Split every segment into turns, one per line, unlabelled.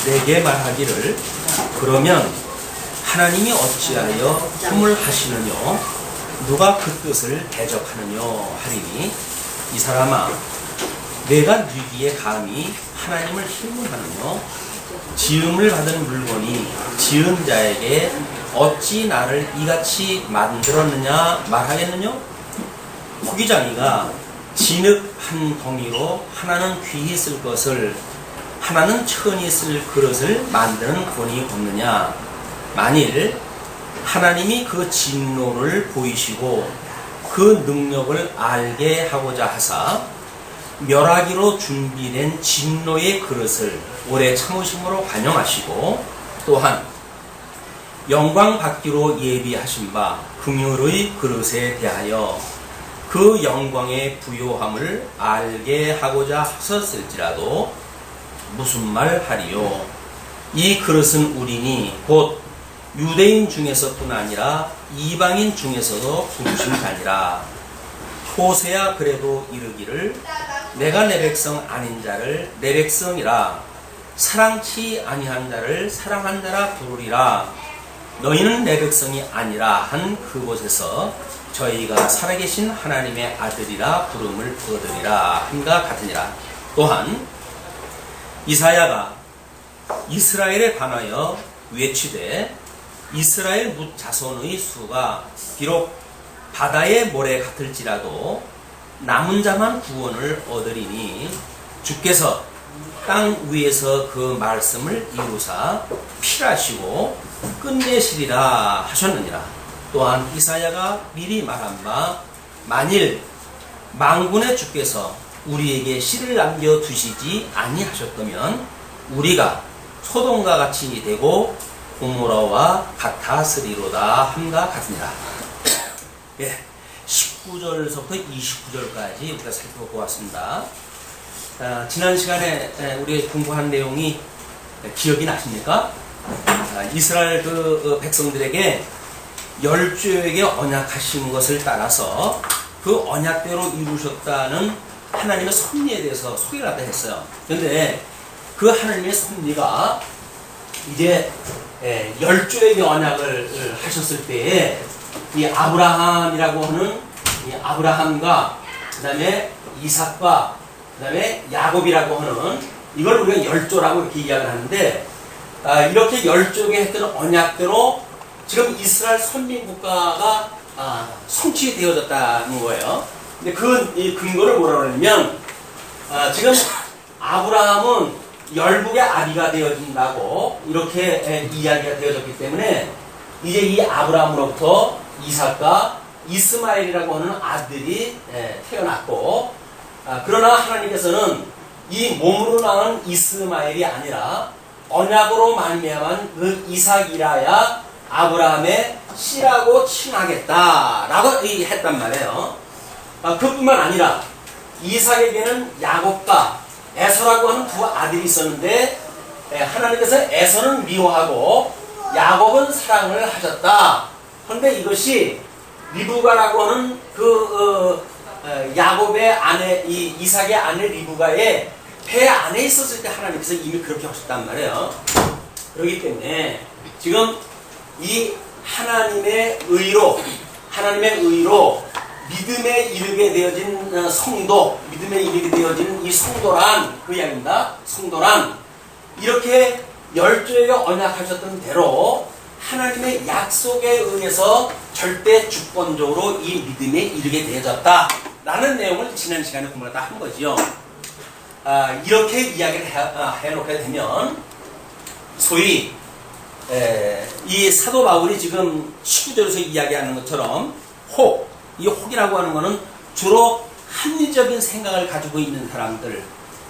내게 말하기를 그러면 하나님이 어찌하여 허물하시느뇨 누가 그 뜻을 대적하느뇨 하리니 이 사람아 내가 누기에 감히 하나님을 희문하느뇨 지음을 받은 물건이 지은 자에게 어찌 나를 이같이 만들었느냐 말하겠느뇨 호기장이가 진흙 한 덩이로 하나는 귀히 쓸 것을 하나는 천히 쓸 그릇을 만드는 권이 없느냐 만일 하나님이 그 진노를 보이시고 그 능력을 알게 하고자 하사 멸하기로 준비된 진노의 그릇을 오래 참으심으로 관용하시고 또한 영광 받기로 예비하신 바 긍휼의 그릇에 대하여 그 영광의 부요함을 알게 하고자 하셨을지라도 무슨 말 하리요 이 그릇은 우리니 곧 유대인 중에서뿐 아니라 이방인 중에서도 부르신 자니라 호세야 그래도 이르기를 내가 내 백성 아닌 자를 내 백성이라 사랑치 아니한 자를 사랑한 자라 부르리라 너희는 내 백성이 아니라 한 그곳에서 저희가 살아계신 하나님의 아들이라 부름을 얻으리라 함과 같으니라 또한 이사야가 이스라엘에 관하여 외치되 이스라엘 뭇 자손의 수가 비록 바다의 모래 같을지라도 남은 자만 구원을 얻으리니 주께서 땅 위에서 그 말씀을 이루사 필하시고 끝내시리라 하셨느니라. 또한 이사야가 미리 말한 바 만일 만군의 주께서 우리에게 씨를 남겨두시지 아니하셨다면 우리가 소돔과 같이 되고 고모라와 같았으리로다 함과 같으니라. 예, 19절서부터 29절까지 우리가 살펴보고 왔습니다. 지난 시간에 우리가 공부한 내용이 기억이 나십니까? 이스라엘 그 백성들에게 열조에게 언약하신 것을 따라서 그 언약대로 이루셨다는 하나님의 섭리에 대해서 소개를 하다 했어요. 그런데 그 하나님의 섭리가 이제 열조에게 언약을 하셨을 때에 이 아브라함이라고 하는 이 아브라함과 그 다음에 이삭과 그 다음에 야곱이라고 하는 이걸 우리가 열조라고 이렇게 이야기를 하는데 이렇게 열조에게 했던 언약대로 지금 이스라엘 선민국가가 성취되어졌다는 거예요. 근데 이 근거를 뭐라고 하냐면 지금 아브라함은 열국의 아비가 되어진다고 이렇게 이야기가 되어졌기 때문에 이제 이 아브라함으로부터 이삭과 이스마엘이라고 하는 아들이 태어났고 그러나 하나님께서는 이 몸으로 낳은 이스마엘이 아니라 언약으로 말미암은 그 이삭이라야 아브라함의 씨라고 칭하겠다라고 했단 말이에요. 그뿐만 아니라 이삭에게는 야곱과 에서라고 하는 두 아들이 있었는데 하나님께서 에서는 미워하고 야곱은 사랑을 하셨다. 그런데 이것이 리브가라고 하는 야곱의 아내, 이삭의 아내 리브가의 배 안에 있었을 때 하나님께서 이미 그렇게 하셨단 말이에요. 그렇기 때문에 지금 이 하나님의 의로 믿음에 이르게 되어진 성도, 믿음에 이르게 되어진 이 성도란 그 이야기입니다. 성도란 이렇게 열조에게 언약하셨던 대로 하나님의 약속에 의해서 절대 주권적으로 이 믿음에 이르게 되어졌다라는 내용을 지난 시간에 공부를 다 한 거지요. 이렇게 이야기를 해놓게 되면 소위 이 사도 바울이 지금 19절에서 이야기하는 것처럼 이 혹이라고 하는 것은 주로 합리적인 생각을 가지고 있는 사람들,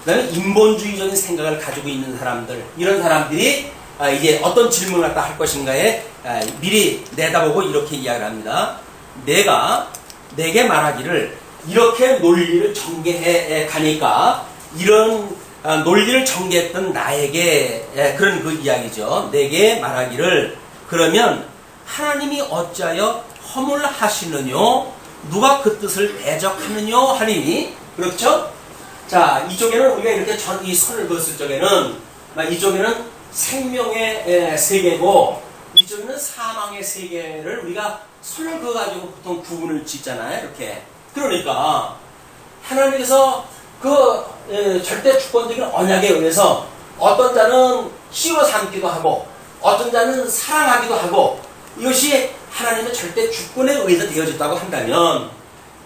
그 다음에 인본주의적인 생각을 가지고 있는 사람들, 이런 사람들이 이제 어떤 질문을 갖다 할 것인가에 미리 내다보고 이렇게 이야기를 합니다. 내게 말하기를 이렇게 논리를 전개해 가니까 이런 논리를 전개했던 나에게 그런 그 이야기죠. 내게 말하기를 그러면 하나님이 어찌하여 허물하시느뇨 누가 그 뜻을 대적하느뇨 하리니 그렇죠? 자 이쪽에는 우리가 이렇게 이 선을 그었을 적에는 이쪽에는 생명의 세계고 이쪽에는 사망의 세계를 우리가 손을 그어가지고 보통 구분을 짓잖아요. 이렇게. 그러니까 하나님께서 절대 주권적인 언약에 의해서 어떤 자는 씨로 삼기도 하고 어떤 자는 사랑하기도 하고 이것이 하나님의 절대 주권에 의해서 되어졌다고 한다면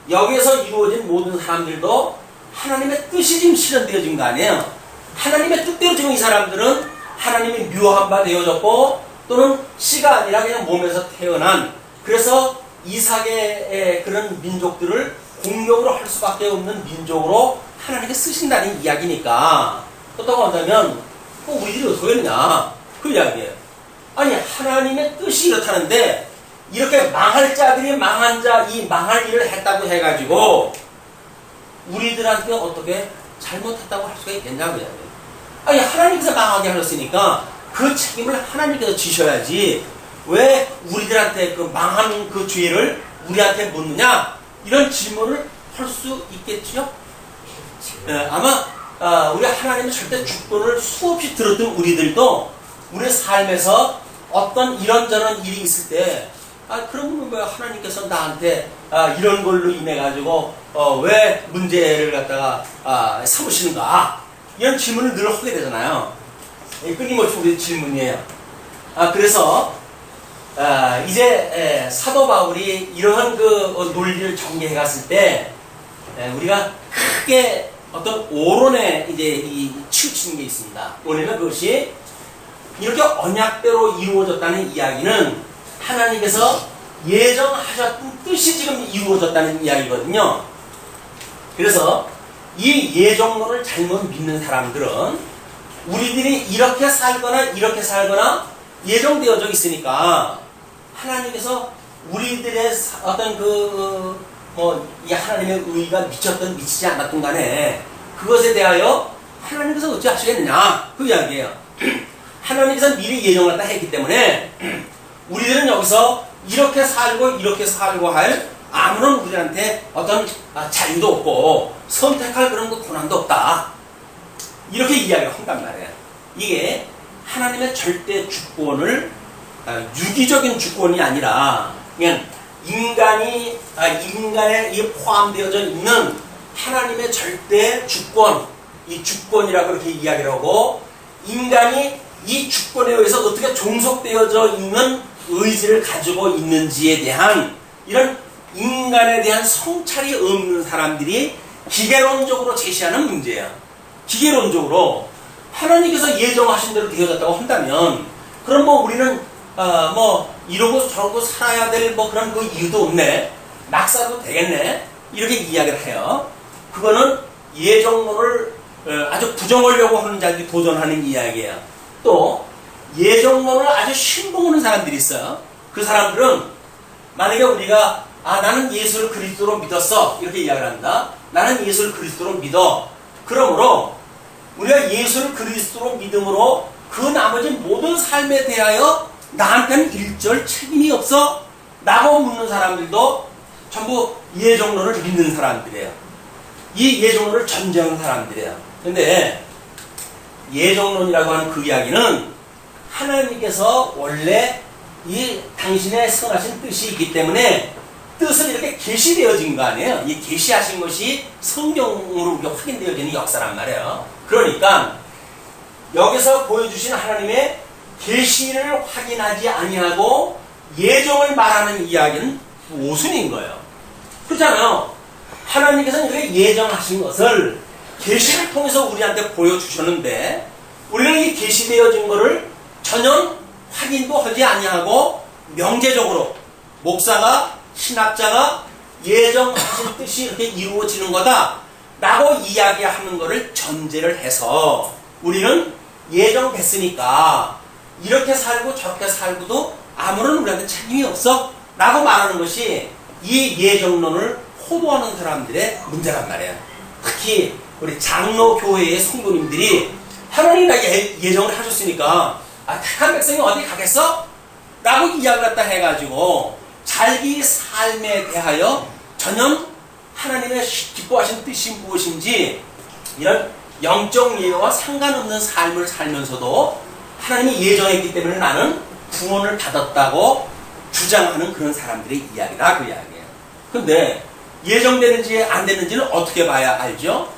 여기에서 이루어진 모든 사람들도 하나님의 뜻이 지금 실현되어진 거 아니에요. 하나님의 뜻대로 지금 이 사람들은 하나님이 묘한 바 되어졌고 또는 씨가 아니라 그냥 몸에서 태어난 그래서 이삭의 그런 민족들을 공격으로 할 수밖에 없는 민족으로 하나님께 쓰신다는 이야기니까 어떻게 한다면 우리들이 어떻게 했냐 그 이야기예요. 아니 하나님의 뜻이 이렇다는데 이렇게 망할 자들이 망한 자 이 망할 일을 했다고 해가지고 우리들한테 어떻게 잘못했다고 할 수가 있겠냐고요. 아니 하나님께서 망하게 하셨으니까 그 책임을 하나님께서 지셔야지 왜 우리들한테 그 망한 그 죄를 우리한테 묻느냐 이런 질문을 할 수 있겠죠. 아마 우리 하나님의 절대 주권을 수없이 들었던 우리들도 우리 삶에서 어떤 이런저런 일이 있을 때 그러면 왜 하나님께서 나한테 이런 걸로 인해 가지고 왜 문제를 갖다가 삼으시는가 이런 질문을 늘 하게 되잖아요. 끊임없이 우리 질문이에요. 그래서 이제 사도 바울이 이러한 그 논리를 전개해 갔을 때 우리가 크게 어떤 오론에 이제 치우치는 게 있습니다. 뭐냐면 그것이 이렇게 언약대로 이루어졌다는 이야기는 하나님께서 예정하셨던 뜻이 지금 이루어졌다는 이야기거든요. 그래서 이 예정론을 잘못 믿는 사람들은 우리들이 이렇게 살거나 예정되어져 있으니까 하나님께서 우리들의 어떤 이 하나님의 의의가 미치지 않았던 간에 그것에 대하여 하나님께서 어찌 하시겠느냐 그 이야기예요. 하나님께서 미리 예정을 다 했기 때문에 우리들은 여기서 이렇게 살고 할 아무런 우리한테 어떤 자유도 없고 선택할 그런 고난도 없다. 이렇게 이야기를 한단 말이에요. 이게 하나님의 절대 주권을 유기적인 주권이 아니라 그냥 인간에 포함되어져 있는 하나님의 절대 주권, 이 주권이라고 그렇게 이야기를 하고 인간이 이 주권에 의해서 어떻게 종속되어져 있는 의지를 가지고 있는지에 대한 이런 인간에 대한 성찰이 없는 사람들이 기계론적으로 제시하는 문제야. 기계론적으로 하나님께서 예정하신 대로 되어졌다고 한다면 그럼 우리는 이러고 저러고 살아야 될 그런 그 이유도 없네. 막 살아도 되겠네. 이렇게 이야기를 해요. 그거는 예정론을 아주 부정하려고 하는 자들이 도전하는 이야기예요. 또 예정론을 아주 신봉하는 사람들이 있어요. 그 사람들은 만약에 우리가 나는 예수를 그리스도로 믿었어 이렇게 이야기를 한다. 나는 예수를 그리스도로 믿어. 그러므로 우리가 예수를 그리스도로 믿음으로 그 나머지 모든 삶에 대하여 나한테는 일절 책임이 없어? 라고 묻는 사람들도 전부 예정론을 믿는 사람들이에요. 이 예정론을 전제하는 사람들이에요. 근데 예정론이라고 하는 그 이야기는 하나님께서 원래 이 당신의 선하신 뜻이 있기 때문에 뜻은 이렇게 계시되어진 거 아니에요. 이 계시하신 것이 성경으로 우리가 확인되어지는 역사란 말이에요. 그러니까 여기서 보여주신 하나님의 계시를 확인하지 아니하고 예정을 말하는 이야기는 모순인 거예요. 그렇잖아요. 하나님께서는 이렇게 예정하신 것을 계시를 통해서 우리한테 보여주셨는데 우리는 이 계시되어진 것을 전혀 확인도 하지 아니하고 명제적으로 목사가 신학자가 예정하신 뜻이 이렇게 이루어지는 거다 라고 이야기하는 것을 전제를 해서 우리는 예정됐으니까 이렇게 살고 저렇게 살고도 아무런 우리한테 책임이 없어 라고 말하는 것이 이 예정론을 호도하는 사람들의 문제란 말이에요. 특히 우리 장로교회의 성도님들이 하나님이 예정을 하셨으니까 택한 백성이 어디 가겠어? 라고 이야기를 갖다 해가지고 자기 삶에 대하여 전혀 하나님의 기뻐하신 뜻이 무엇인지 이런 영적 예외와 상관없는 삶을 살면서도 하나님이 예정했기 때문에 나는 구원을 받았다고 주장하는 그런 사람들의 이야기다 그 이야기예요. 근데 예정되는지 안 되는지는 어떻게 봐야 알죠?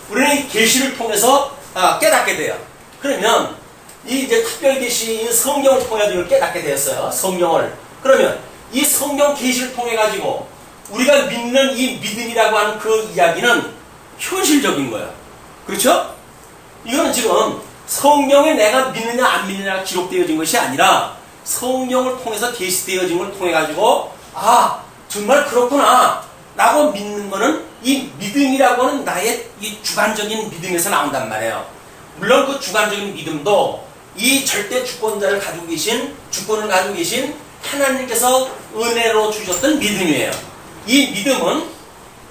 우리는 계시를 통해서 깨닫게 돼요. 그러면 이 이제 특별 계시인 성경을 통해서 이걸 깨닫게 되었어요. 성경을. 그러면 이 성경 계시를 통해 가지고 우리가 믿는 이 믿음이라고 하는 그 이야기는 현실적인 거예요. 그렇죠? 이거는 지금 성경에 내가 믿느냐 안 믿느냐가 기록되어진 것이 아니라 성경을 통해서 계시되어진 걸 통해 가지고 정말 그렇구나 라고 믿는 거는 이 믿음이라고 하는 나의 이 주관적인 믿음에서 나온단 말이에요. 물론 그 주관적인 믿음도 이 절대 주권을 가지고 계신 하나님께서 은혜로 주셨던 믿음이에요. 이 믿음은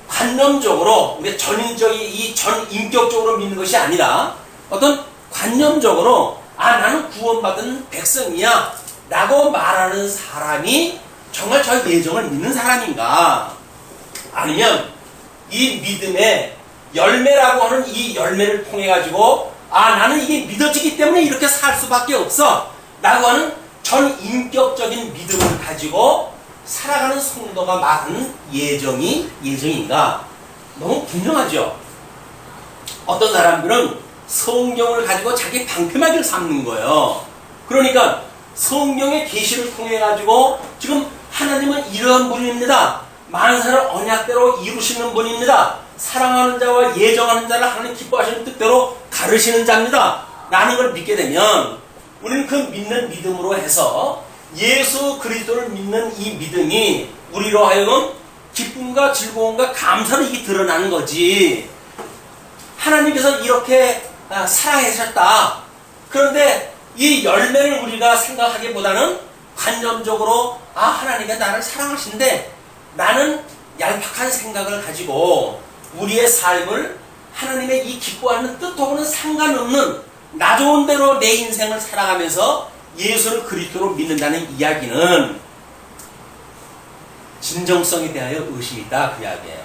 관념적으로 우리가 전인격적으로 믿는 것이 아니라 어떤 관념적으로 나는 구원받은 백성이야 라고 말하는 사람이 정말 저 예정을 믿는 사람인가, 아니면 이 믿음의 열매라고 하는 이 열매를 통해 가지고 나는 이게 믿어지기 때문에 이렇게 살 수밖에 없어 라고 하는 전인격적인 믿음을 가지고 살아가는 성도가 말하는 예정인가? 너무 분명하죠. 어떤 사람들은 성경을 가지고 자기 방패막이를 삼는 거예요. 그러니까 성경의 계시를 통해 가지고 지금 하나님은 이러한 분입니다. 만사를 언약대로 이루시는 분입니다. 사랑하는 자와 예정하는 자를 하나님 기뻐하시는 뜻대로 가르시는 자입니다 라는 걸 믿게 되면 우리는 그 믿는 믿음으로 해서 예수 그리스도를 믿는 이 믿음이 우리로 하여금 기쁨과 즐거움과 감사로 이게 드러나는 거지. 하나님께서 이렇게 사랑하셨다. 그런데 이 열매를 우리가 생각하기보다는 관념적으로 하나님이 나를 사랑하신데 나는 얄팍한 생각을 가지고 우리의 삶을 하나님의 이 기뻐하는 뜻하고는 상관없는 나 좋은 대로 내 인생을 살아가면서 예수를 그리스도로 믿는다는 이야기는 진정성에 대하여 의심이 있다 그 이야기예요.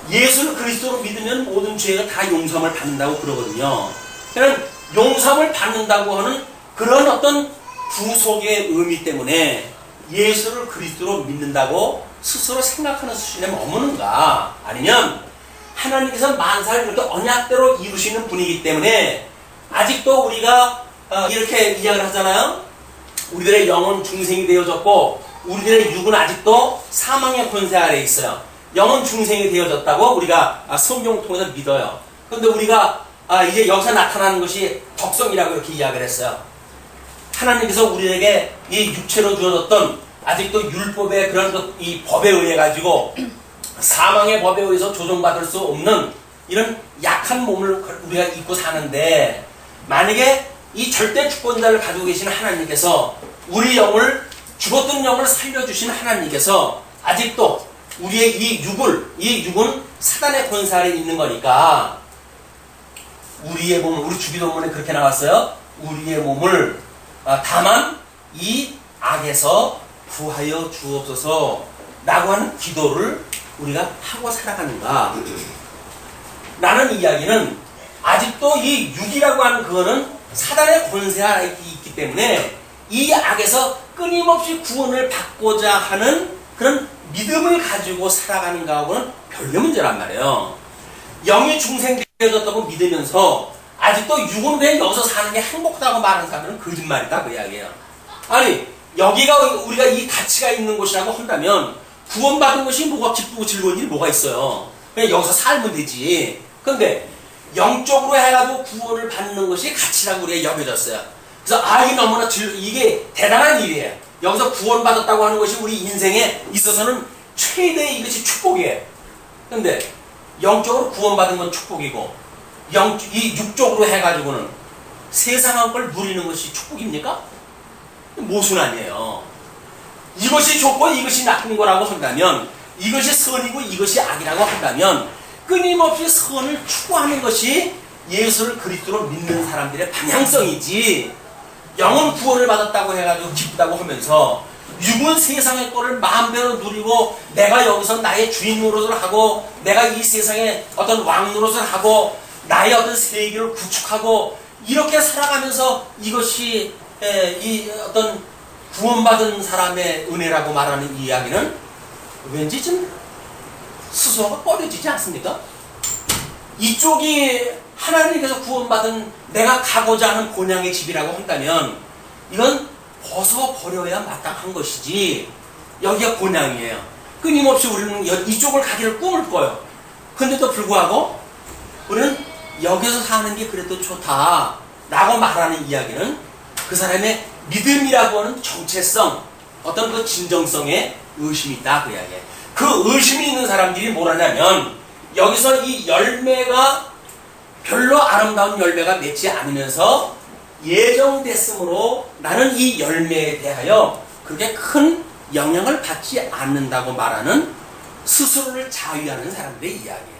예수를 그리스도로 믿으면 모든 죄가 다 용서함을 받는다고 그러거든요. 그러니까 용서함을 받는다고 하는 그런 어떤 구속의 의미 때문에 예수를 그리스도로 믿는다고 스스로 생각하는 수준에 머무는가, 아니면 하나님께서 만사를 이렇게 언약대로 이루시는 분이기 때문에 아직도 우리가 이렇게 이야기를 하잖아요. 우리들의 영은 중생이 되어졌고 우리들의 육은 아직도 사망의 권세 아래에 있어요. 영은 중생이 되어졌다고 우리가 성경을 통해서 믿어요. 그런데 우리가 이제 여기서 나타나는 것이 덕성이라고 이렇게 이야기를 했어요. 하나님께서 우리에게 이 육체로 주어졌던 아직도 율법의 그런 이 법에 의해 가지고 사망의 법에 의해서 조정받을 수 없는 이런 약한 몸을 우리가 입고 사는데, 만약에 이 절대 주권자를 가지고 계신 하나님께서 우리 영을, 죽었던 영을 살려주신 하나님께서 아직도 우리의 이 육은 사단의 권세 아래에 있는 거니까 우리의 몸을, 우리 주기도문에 그렇게 나왔어요. 우리의 몸을 다만 이 악에서 구하여 주옵소서 라고 하는 기도를 우리가 하고 살아가는가 라는 이야기는 아직도 이 육이라고 하는 그거는 사단의 권세 아래에 있기 때문에 이 악에서 끊임없이 구원을 받고자 하는 그런 믿음을 가지고 살아가는가 하고는 별개 문제란 말이에요. 영이 중생되어졌다고 믿으면서 아직도 육은 왜 여기서 사는 게 행복하다고 말하는 사람들은 거짓말이다 그 이야기예요. 아니 여기가 우리가 이 가치가 있는 곳이라고 한다면 구원받은 것이 뭐가 기쁘고 즐거운 일이 뭐가 있어요. 그냥 여기서 살면 되지. 근데 영적으로 해가지고 구원을 받는 것이 가치라고 우리가 여겨졌어요. 그래서 이게 너무나 이게 대단한 일이에요. 여기서 구원받았다고 하는 것이 우리 인생에 있어서는 최대의 이것이 축복이에요. 근데 영적으로 구원받은 건 축복이고 이 육적으로 해가지고는 세상한 걸 누리는 것이 축복입니까? 모순 아니에요. 이것이 좋고 이것이 나쁜 거라고 한다면, 이것이 선이고 이것이 악이라고 한다면 끊임없이 선을 추구하는 것이 예수를 그리스도로 믿는 사람들의 방향성이지, 영은 구원을 받았다고 해가지고 기쁘다고 하면서 육은 세상의 꼴을 마음대로 누리고 내가 여기서 나의 주인 노릇을 하고 내가 이 세상에 어떤 왕 노릇을 하고 나의 어떤 세계를 구축하고 이렇게 살아가면서 이것이 이 어떤 구원받은 사람의 은혜라고 말하는 이야기는 왠지 좀 스스로가 꺼려지지 않습니까? 이쪽이 하나님께서 구원받은 내가 가고자 하는 본향의 집이라고 한다면 이건 벗어버려야 마땅한 것이지, 여기가 본향이에요. 끊임없이 우리는 이쪽을 가기를 꿈을 꿔요. 그런데도 불구하고 우리는 여기서 사는 게 그래도 좋다라고 말하는 이야기는 그 사람의 믿음이라고 하는 정체성, 어떤 그 진정성에 의심이 있다, 그 이야기예요. 그 의심이 있는 사람들이 뭐라냐면 여기서 이 열매가 별로 아름다운 열매가 맺지 않으면서 예정됐으므로 나는 이 열매에 대하여 그렇게 큰 영향을 받지 않는다고 말하는 스스로를 자위하는 사람들의 이야기예요.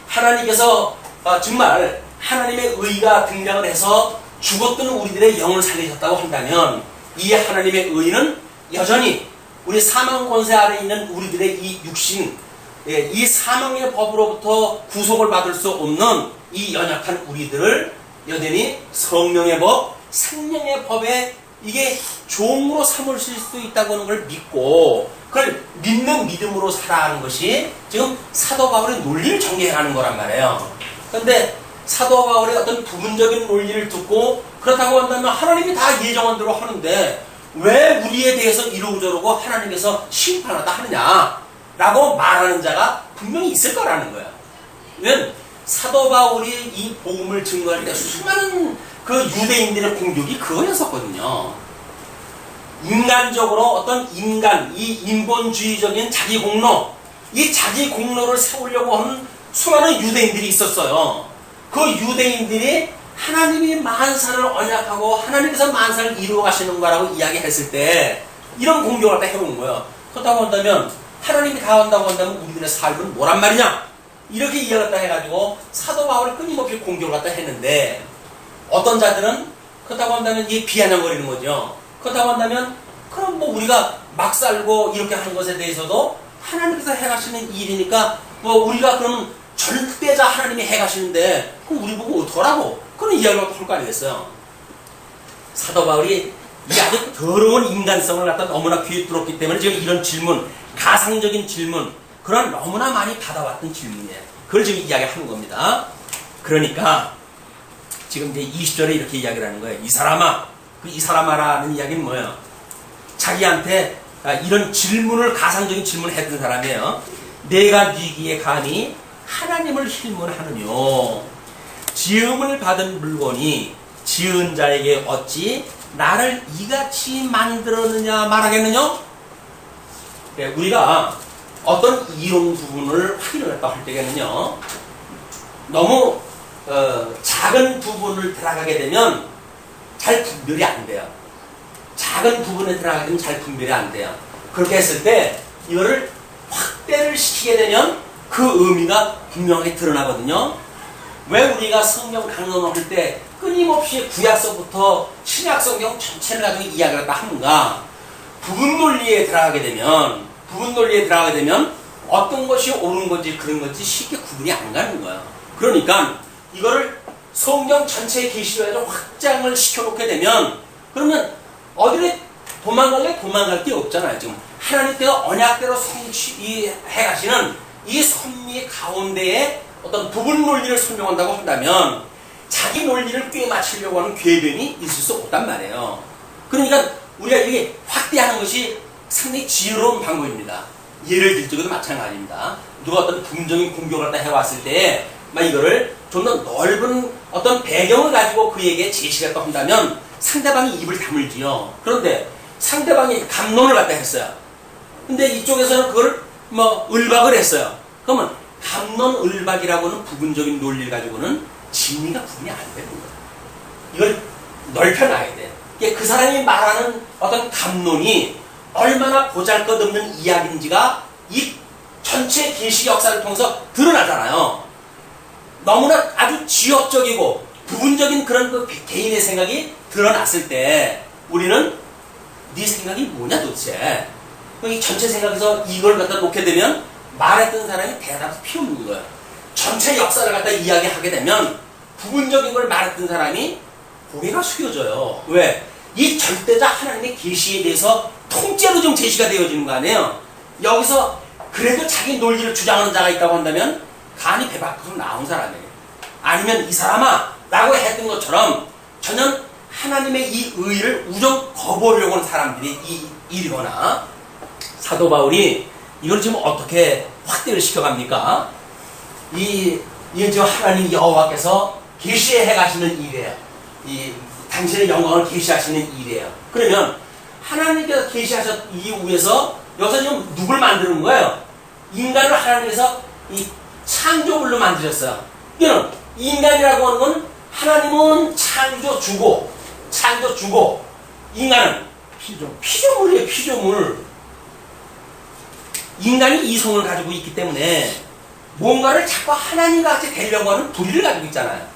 하나님께서 정말 하나님의 의가 등장을 해서 죽었던 우리들의 영을 살리셨다고 한다면 이 하나님의 의는 여전히 우리 사망 권세 아래 있는 우리들의 이 육신, 이 사망의 법으로부터 구속을 받을 수 없는 이 연약한 우리들을 여전히 성령의 법, 생명의 법에 이게 종으로 삼으실 수 있다고 하는 걸 믿고 그걸 믿는 믿음으로 살아가는 것이 지금 사도 바울의 논리를 전개하는 거란 말이에요. 그런데 사도 바울의 어떤 부분적인 논리를 듣고 그렇다고 한다면 하나님이 다 예정한 대로 하는데 왜 우리에 대해서 이러고 저러고 하나님께서 심판하다 하느냐라고 말하는 자가 분명히 있을 거라는 거야. 왜냐면 사도 바울이 이 복음을 증거할 때 수많은 그 유대인들의 공격이 그거였었거든요. 인간적으로 어떤 이 인본주의적인 자기 공로, 이 자기 공로를 세우려고 하는 수많은 유대인들이 있었어요. 그 유대인들이 하나님이 만사를 언약하고 하나님께서 만사를 이루어 가시는 거라고 이야기했을 때 이런 공격을 다 해온 거예요. 그렇다고 한다면 하나님이 다 한다고 한다면 우리들의 삶은 뭐란 말이냐? 이렇게 이야기했다 해가지고 사도 바울을 끊임없이 공격을 갖다 했는데 어떤 자들은 그렇다고 한다면 이게 비아냥거리는 거죠. 그렇다고 한다면 그럼 뭐 우리가 막 살고 이렇게 하는 것에 대해서도 하나님께서 해가시는 일이니까 뭐 우리가 그럼 절대자 하나님이 해가시는데 그럼 우리 보고 어떡하라고 그런 이야기를 할 거 아니겠어요. 사도 바울이 이 아주 더러운 인간성을 갖다 너무나 귀에 들었기 때문에 지금 이런 질문, 가상적인 질문, 그런 너무나 많이 받아왔던 질문이에요. 그걸 지금 이야기하는 겁니다. 그러니까 지금 이제 20절에 이렇게 이야기를 하는 거예요. 이 사람아, 그 이 사람아라는 이야기는 뭐예요? 자기한테 이런 질문을, 가상적인 질문을 했던 사람이에요. 내가 네기에 감히 하나님을 힐문하느뇨. 지음을 받은 물건이 지은 자에게 어찌 나를 이같이 만들었느냐 말하겠느냐? 우리가 어떤 이론 부분을 확인을 할 때에는요, 너무 작은 부분을 들어가게 되면 잘 분별이 안 돼요. 작은 부분에 들어가게 되면 잘 분별이 안 돼요. 그렇게 했을 때 이거를 확대를 시키게 되면 그 의미가 분명하게 드러나거든요. 왜 우리가 성경 강론을 할 때 끊임없이 구약서부터 신약성경 전체를 가지고 이야기를 하는가? 부분 논리에 들어가게 되면 어떤 것이 옳은 건지 그런 건지 쉽게 구분이 안 가는 거예요. 그러니까 이거를 성경 전체의 계시로 해서 확장을 시켜놓게 되면 그러면 어디를 도망갈 게 없잖아요. 지금 하나님께서 언약대로 성취해가시는 이 섭리 가운데에 어떤 부분 논리를 설명한다고 한다면 자기 논리를 꿰맞추려고 하는 궤변이 있을 수 없단 말이에요. 그러니까 우리가 이게 확대하는 것이 상당히 지혜로운 방법입니다. 예를 들 적에도 마찬가지입니다. 누가 어떤 부분적인 공격을 갖다 해왔을 때 이거를 좀 더 넓은 어떤 배경을 가지고 그에게 제시를 갖다 한다면 상대방이 입을 다물지요. 그런데 상대방이 감론을 갖다 했어요. 근데 이쪽에서는 그걸 을박을 했어요. 그러면 감론 을박이라고는 부분적인 논리를 가지고는 진리가 구분이 안 되는 거예요. 이걸 넓혀놔야 돼. 그 사람이 말하는 어떤 감론이 얼마나 보잘것없는 이야기인지가 이 전체 계시 역사를 통해서 드러나잖아요. 너무나 아주 지역적이고 부분적인 그런 그 개인의 생각이 드러났을 때 우리는 네 생각이 뭐냐 도대체. 이 전체 생각에서 이걸 갖다 놓게 되면 말했던 사람이 대답이 필요 없는 거예요. 전체 역사를 갖다 이야기하게 되면 부분적인 걸 말했던 사람이 고개가 숙여져요. 왜? 이 절대적 하나님의 계시에 대해서 통째로 좀 제시가 되어지는 거 아니에요? 여기서 그래도 자기 논리를 주장하는 자가 있다고 한다면 간이 배 밖으로 나온 사람이에요. 아니면 이 사람아 라고 했던 것처럼 전혀 하나님의 이 의를 우정 거부하려고 하는 사람들이 일이거나 사도 바울이 이걸 지금 어떻게 확대를 시켜갑니까? 이건 지금 하나님 여호와께서 계시해 가시는 일이에요. 이 당신의 영광을 계시하시는 일이에요. 그러면 하나님께서 계시하셨 이후에서 여기서 지금 누굴 만드는 거예요? 인간을 하나님께서 이 창조물로 만드셨어요. 이거는 인간이라고 하는 건 하나님은 창조주고 인간은 피조물이에요. 피조물. 인간이 이성을 가지고 있기 때문에 뭔가를 자꾸 하나님같이 되려고 하는 불의를 가지고 있잖아요.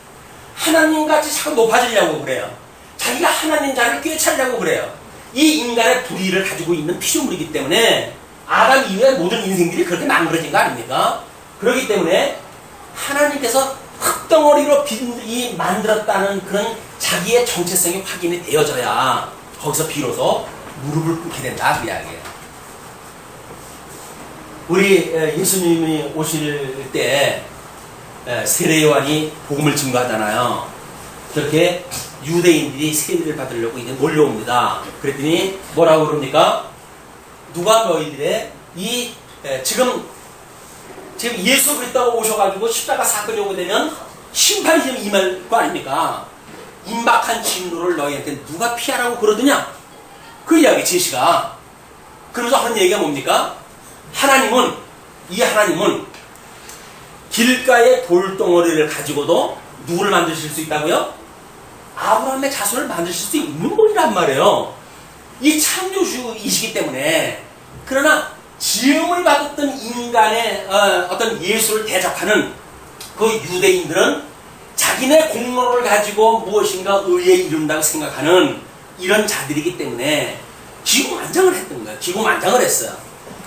하나님같이 자꾸 높아지려고 그래요. 자기가 하나님 자를 꿰차려고 그래요. 이 인간의 불의를 가지고 있는 피조물이기 때문에 아담 이후에 모든 인생들이 그렇게 망가진 거 아닙니까? 그렇기 때문에 하나님께서 흙덩어리로 만들었다는 그런 자기의 정체성이 확인이 되어져야 거기서 비로소 무릎을 꿇게 된다 그 이야기예요. 우리 예수님이 오실 때 세례 요한이 복음을 증거하잖아요. 그렇게 유대인들이 세례를 받으려고 이제 몰려옵니다. 그랬더니 뭐라고 그럽니까? 누가 너희들의 지금 예수 그리스도가 오셔가지고 십자가 사건이 오게 되면 심판이 좀 임할 거 아닙니까? 임박한 진노를 너희한테 누가 피하라고 그러더냐? 그 이야기 제시가. 그러면서 하는 얘기가 뭡니까? 하나님은 길가의 돌덩어리를 가지고도 누구를 만드실 수 있다고요? 아브라함의 자손을 만드실 수 있는 분이란 말이에요. 이 창조주이시기 때문에. 그러나 지음을 받았던 인간의 어떤 예수를 대적하는 그 유대인들은 자기네 공로를 가지고 무엇인가 의에 이룬다고 생각하는 이런 자들이기 때문에 기고만장을 했던 거예요. 기고만장을 했어요.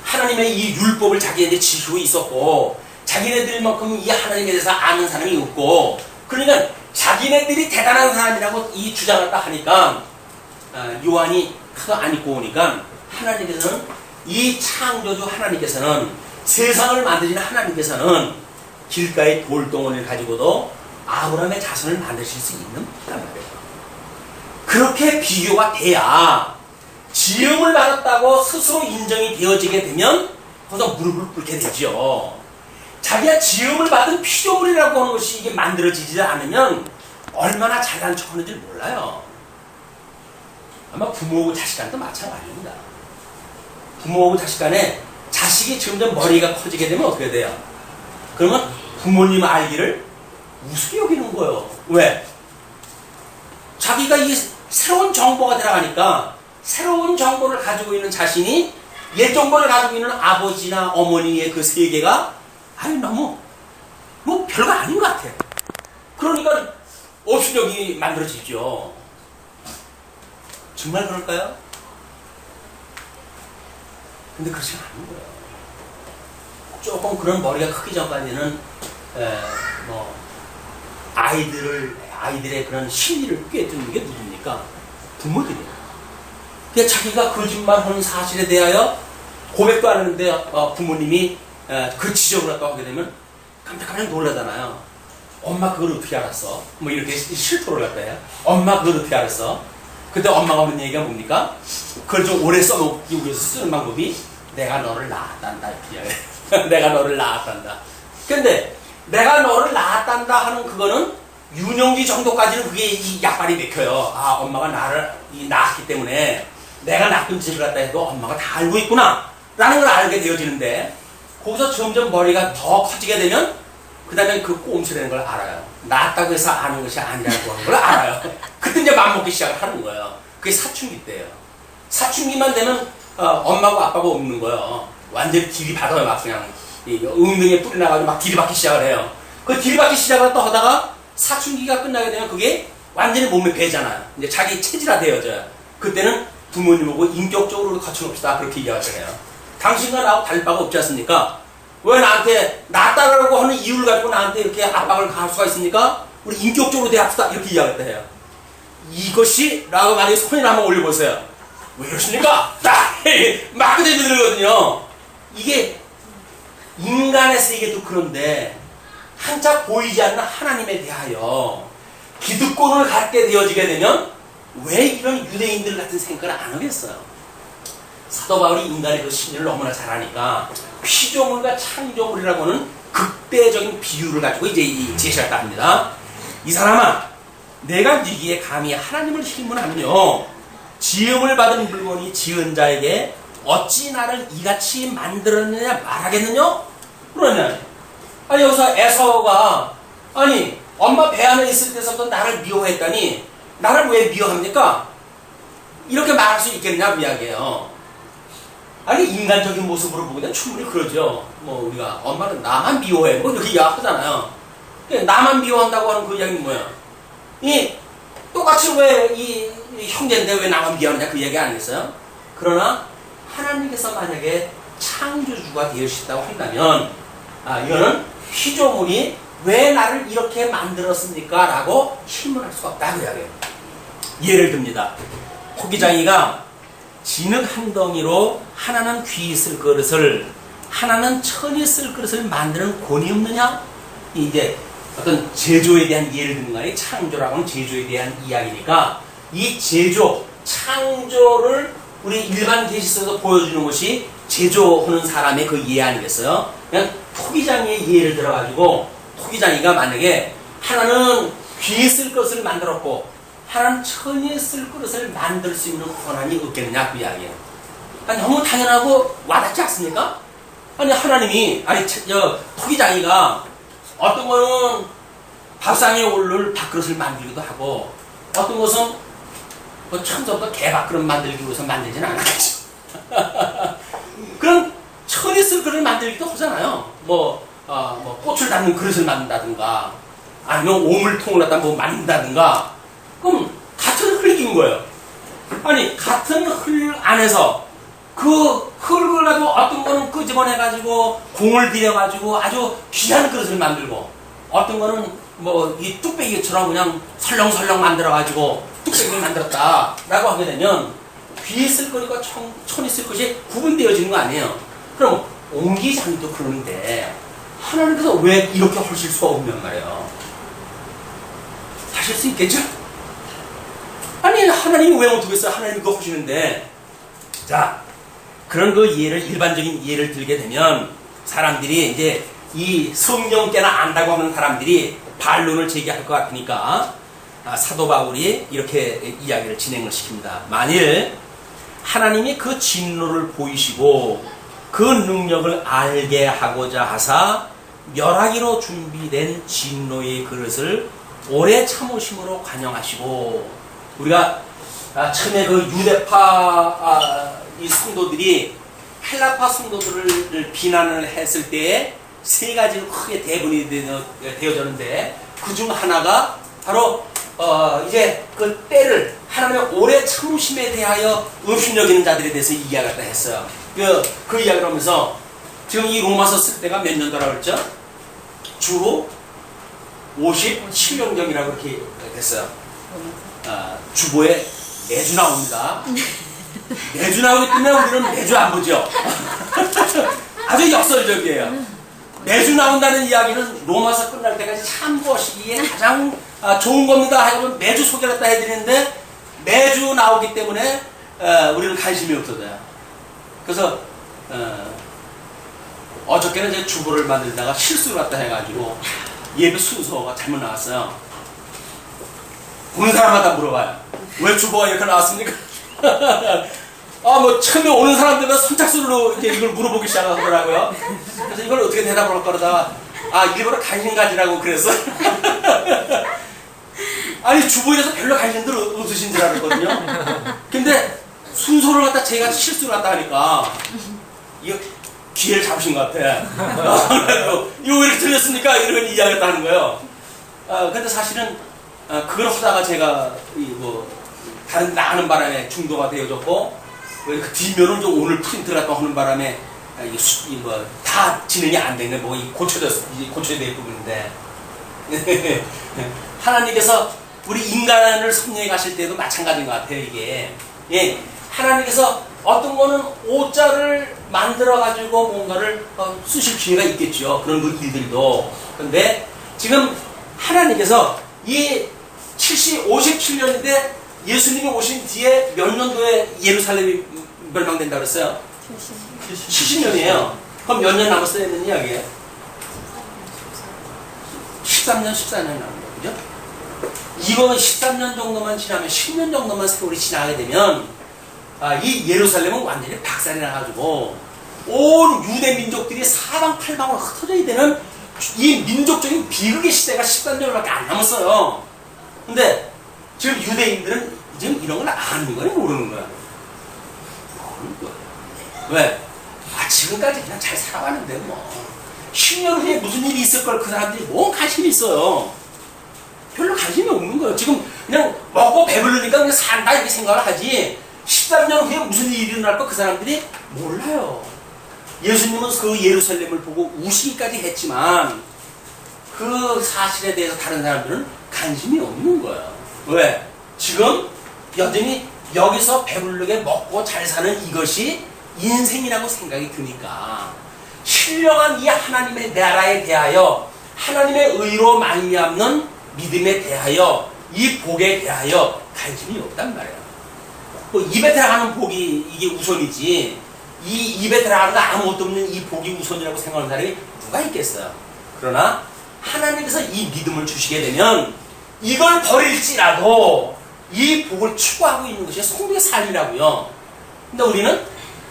하나님의 이 율법을 자기네들이 지키고 있었고 자기네들만큼 이 하나님에 대해서 아는 사람이 없고 그러니까 자기네들이 대단한 사람이라고 이 주장을 딱 하니까 요한이 하도 안 입고 오니까 하나님께서는 이 창조주 하나님께서는 세상을 만드신 하나님께서는 길가의 돌덩어리를 가지고도 아브라함의 자손을 만드실 수 있는 분이란 말이에요. 그렇게 비교가 돼야 지음을 받았다고 스스로 인정이 되어지게 되면 거기서 무릎을 꿇게 되죠. 자기가 지음을 받은 피조물이라고 하는 것이 이게 만들어지지 않으면 얼마나 잘난 척하는지 몰라요. 아마 부모하고 자식간도 마찬가지입니다. 부모하고 자식 간에 자식이 점점 머리가 커지게 되면 어떻게 돼요? 그러면 부모님 알기를 우습게 여기는 거예요. 왜? 자기가 이 새로운 정보가 들어가니까 새로운 정보를 가지고 있는 자신이 옛 정보를 가지고 있는 아버지나 어머니의 그 세계가 너무 뭐 별거 아닌 것 같아. 그러니까 업신여기 만들어지죠. 정말 그럴까요? 근데 그렇지 않은 거예요. 조금 그런 머리가 크기 전까지는 아이들의 그런 심리를 꿰뚫는 게 누굽니까? 부모들이에요. 그러니까 자기가 거짓말하는 사실에 대하여 고백도 안 하는데 부모님이 그 지적을 했다고 하게 되면 깜짝깜짝 놀라잖아요. 엄마 그걸 어떻게 알았어? 뭐 이렇게 실토를 갖다 해요. 엄마 그걸 어떻게 알았어? 그때 엄마가 하는 얘기가 뭡니까? 그걸 좀 오래 써먹기 위해서 쓰는 방법이 내가 너를 낳았단다. 내가 너를 낳았단다. 근데 내가 너를 낳았단다 하는 그거는 유년기 정도까지는 그게 이 약발이 맥혀요. 아, 엄마가 나를 낳았기 때문에 내가 낳은 짓을 갖다 해도 엄마가 다 알고 있구나 라는 걸 알게 되어지는데 거기서 점점 머리가 더 커지게 되면 그 다음에 그 꼼수라는 걸 알아요. 낳았다고 해서 아는 것이 아니라고 하는 걸 알아요. 그때 이제 맘먹기 시작을 하는 거예요. 그게 사춘기 때예요. 사춘기만 되면 엄마고 아빠가 없는 거예요. 완전히 들이받아요. 막 그냥 엉덩이에 뿌리 나가지고 막 들이받기 시작을 해요. 그 들이받기 시작을 또 하다가 사춘기가 끝나게 되면 그게 완전히 몸에 배잖아요. 이제 자기 체질화 되어져요. 그때는 부모님하고 인격적으로 거쳐놓읍시다. 그렇게 이야기를 해요. 당신과 나하고 다를 바가 없지 않습니까? 왜 나한테 낳았다라고 하는 이유를 가지고 나한테 이렇게 압박을 가할 수가 있습니까? 우리 인격적으로 되게 아프다 이렇게 이야기했다 해요. 이것이 라고 만약에 손이나 한번 올려보세요. 왜 그러십니까? 딱! 막 그대로 들거든요. 이게 인간에서 이게 또 그런데 한자 보이지 않는 하나님에 대하여 기득권을 갖게 되어지게 되면 왜 이런 유대인들 같은 생각을 안 하겠어요? 사도 바울이 인간의 그 심리를 너무나 잘 아니까 피조물과 창조물이라고 하는 극대적인 비유를 가지고 이제 제시했다 합니다. 이 사람아, 내가 네기에 감히 하나님을 힘문하면요 지음을 받은 물건이 지은 자에게 어찌 나를 이같이 만들었느냐 말하겠느냐? 그러냐? 아니 여기서 에서가 아니 엄마 배 안에 있을 때서부터 나를 미워했다니 나를 왜 미워합니까? 이렇게 말할 수 있겠냐 그 이야기예요. 아니 인간적인 모습으로 보기엔 충분히 그러죠. 뭐 우리가 엄마는 나만 미워해 뭐 이렇게 이야기하잖아요. 나만 미워한다고 하는 그 이야기는 뭐야? 이 똑같이 왜 이 형제인데 왜 나만 미워하느냐 그 이야기 아니겠어요? 그러나 하나님께서 만약에 창조주가 되시다고 한다면 이거는 피조물이 왜 나를 이렇게 만들었습니까? 라고 힘을 수가 없다 그 이야기예요. 예를 듭니다. 호기장이가 진흙 한 덩이로 하나는 귀 쓸 그릇을 하나는 천이 쓸 그릇을 만드는 권이 없느냐? 이제 어떤 제조에 대한 예를 드는 거 아니에요? 창조라고 하는 제조에 대한 이야기니까 이 제조, 창조를 우리 일반 계시서도 보여주는 것이 제조하는 사람의 그 예 아니겠어요? 그냥 토기장이의 예를 들어가지고 토기장이가 만약에 하나는 귀 쓸 것을 만들었고 하나는 천이 쓸 그릇을 만들 수 있는 권한이 없겠느냐 그 이야기예요. 아니, 너무 당연하고 와닿지 않습니까? 아니 하나님이 토기장이가 어떤 거는 밥상에 오를 밥그릇을 만들기도 하고 어떤 것은 처음부터 개밥그릇 만들기 위해서 만들지는 않았죠. 그럼 천이 쓸 그릇을 만들기도 하잖아요. 뭐 꽃을 담는 그릇을 만든다든가 아니면 오물통을 갖다 뭐 만든다든가 그럼 같은 흙인 거예요. 아니 같은 흙 안에서 그 흙을 가지고 어떤 거는 끄집어내가지고 공을 들여가지고 아주 귀한 그릇을 만들고 어떤 거는 뭐 이 뚝배기처럼 그냥 설렁설렁 만들어가지고 뚝배기를 만들었다 라고 하게 되면 귀에 쓸 것과 천이 쓸 것이 구분되어지는 거 아니에요. 그럼 옹기장도 그러는데 하나님께서 왜 이렇게 하실 수가 없냔 말이에요. 하실 수 있겠죠? 아니 하나님이 왜 못하겠어요? 하나님이 그거 하시는데. 자, 그런 그 예를 일반적인 예를 들게 되면 사람들이 이제 이 성경께나 안다고 하는 사람들이 반론을 제기할 것 같으니까 사도 바울이 이렇게 이야기를 진행을 시킵니다. 만일 하나님이 그 진노를 보이시고 그 능력을 알게 하고자 하사 멸하기로 준비된 진노의 그릇을 오래 참으심으로 관용하시고 우리가 처음에 그 유대파 이 성도들이 헬라파 성도들을 비난을 했을 때에 세 가지로 크게 대분이 되어졌는데 그 중 하나가 바로 이제 그 때를 하나님의 오래 참으심에 대하여 의심여기는 자들에 대해서 이야기했다 했어요. 그 이야기를 하면서 지금 이 로마서 쓸 때가 몇 년도라고 그랬죠? 주로 57년경이라고 그렇게 됐어요. 주보에 매주 나옵니다. 매주 나오기 때문에 우리는 매주 안 보죠. 아주 역설적이에요. 매주 나온다는 이야기는 로마서 끝날 때까지 참고하시기에 가장 좋은 겁니다 하여튼 매주 소개를 했다 해드리는데 매주 나오기 때문에 우리는 관심이 없어져요. 그래서 어저께는 제 주보를 만들다가 실수를 갖다 해가지고 예배 순서가 잘못 나왔어요. 보는 사람마다 물어봐요. 왜 주보가 이렇게 나왔습니까? 뭐 처음에 오는 사람들은 선착순으로 이렇게 이걸 물어보기 시작하더라고요. 그래서 이걸 어떻게 대답을 할까 그러다가 일부러 관심 가지라고 그랬어. 아니 주보에서 별로 관심들 없으신 줄 알았거든요. 근데 순서를 갖다 제가 실수를 갖다 하니까 이거 기회를 잡으신 것 같아. 이거 왜 이렇게 틀렸습니까? 이런 이야기를 하는 거예요. 근데 사실은 그걸 하다가 제가 다른 나가는 바람에 중도가 되어졌고 그 뒷면은 좀 오늘 프린트를 갖다 하는 바람에 다 진행이 안 되네. 고쳐야 될 부분인데 하나님께서 우리 인간을 섭리해 가실 때도 마찬가지인 것 같아요, 이게. 예. 하나님께서 어떤 거는 오자를 만들어가지고 뭔가를 쓰실 기회가 있겠죠. 그런 일들도. 그런데 지금 하나님께서 이 57년인데 예수님이 오신 뒤에 몇 년도에 예루살렘이 멸망된다고 그랬어요? 70년이에요. 그럼 몇 년 남았어야 되는 이야기예요? 13년, 14년 남은 거죠. 그죠? 이거 13년 정도만 지나면 10년 정도만 세월이 지나게 되면 이 예루살렘은 완전히 박살이 나가지고 온 유대 민족들이 사방팔방으로 흩어져야 되는 이 민족적인 비극의 시대가 13년밖에 안 남았어요. 근데 지금 유대인들은 지금 이런 걸 아는 거야, 모르는 거야? 모르는 거야. 왜? 지금까지 그냥 잘 살아왔는데 뭐 10년 후에 무슨 일이 있을 걸 그 사람들이 뭔 관심이 있어요. 별로 관심이 없는 거예요. 지금 그냥 먹고 배부르니까 그냥 산다 이렇게 생각을 하지 13년 후에 무슨 일이 일어날 거 그 사람들이 몰라요. 예수님은 그 예루살렘을 보고 우시기까지 했지만 그 사실에 대해서 다른 사람들은 관심이 없는 거예요. 왜? 지금 여전히 여기서 배부르게 먹고 잘 사는 이것이 인생이라고 생각이 드니까 신령한 이 하나님의 나라에 대하여 하나님의 의로 말미암는 믿음에 대하여 이 복에 대하여 관심이 없단 말이에요. 뭐 입에 들어가는 복이 이게 우선이지 이 입에 들어가는 거 아무것도 없는 이 복이 우선이라고 생각하는 사람이 누가 있겠어요. 그러나 하나님께서 이 믿음을 주시게 되면 이걸 버릴지라도 이 복을 추구하고 있는 것이 성도의 삶이라고요. 근데 우리는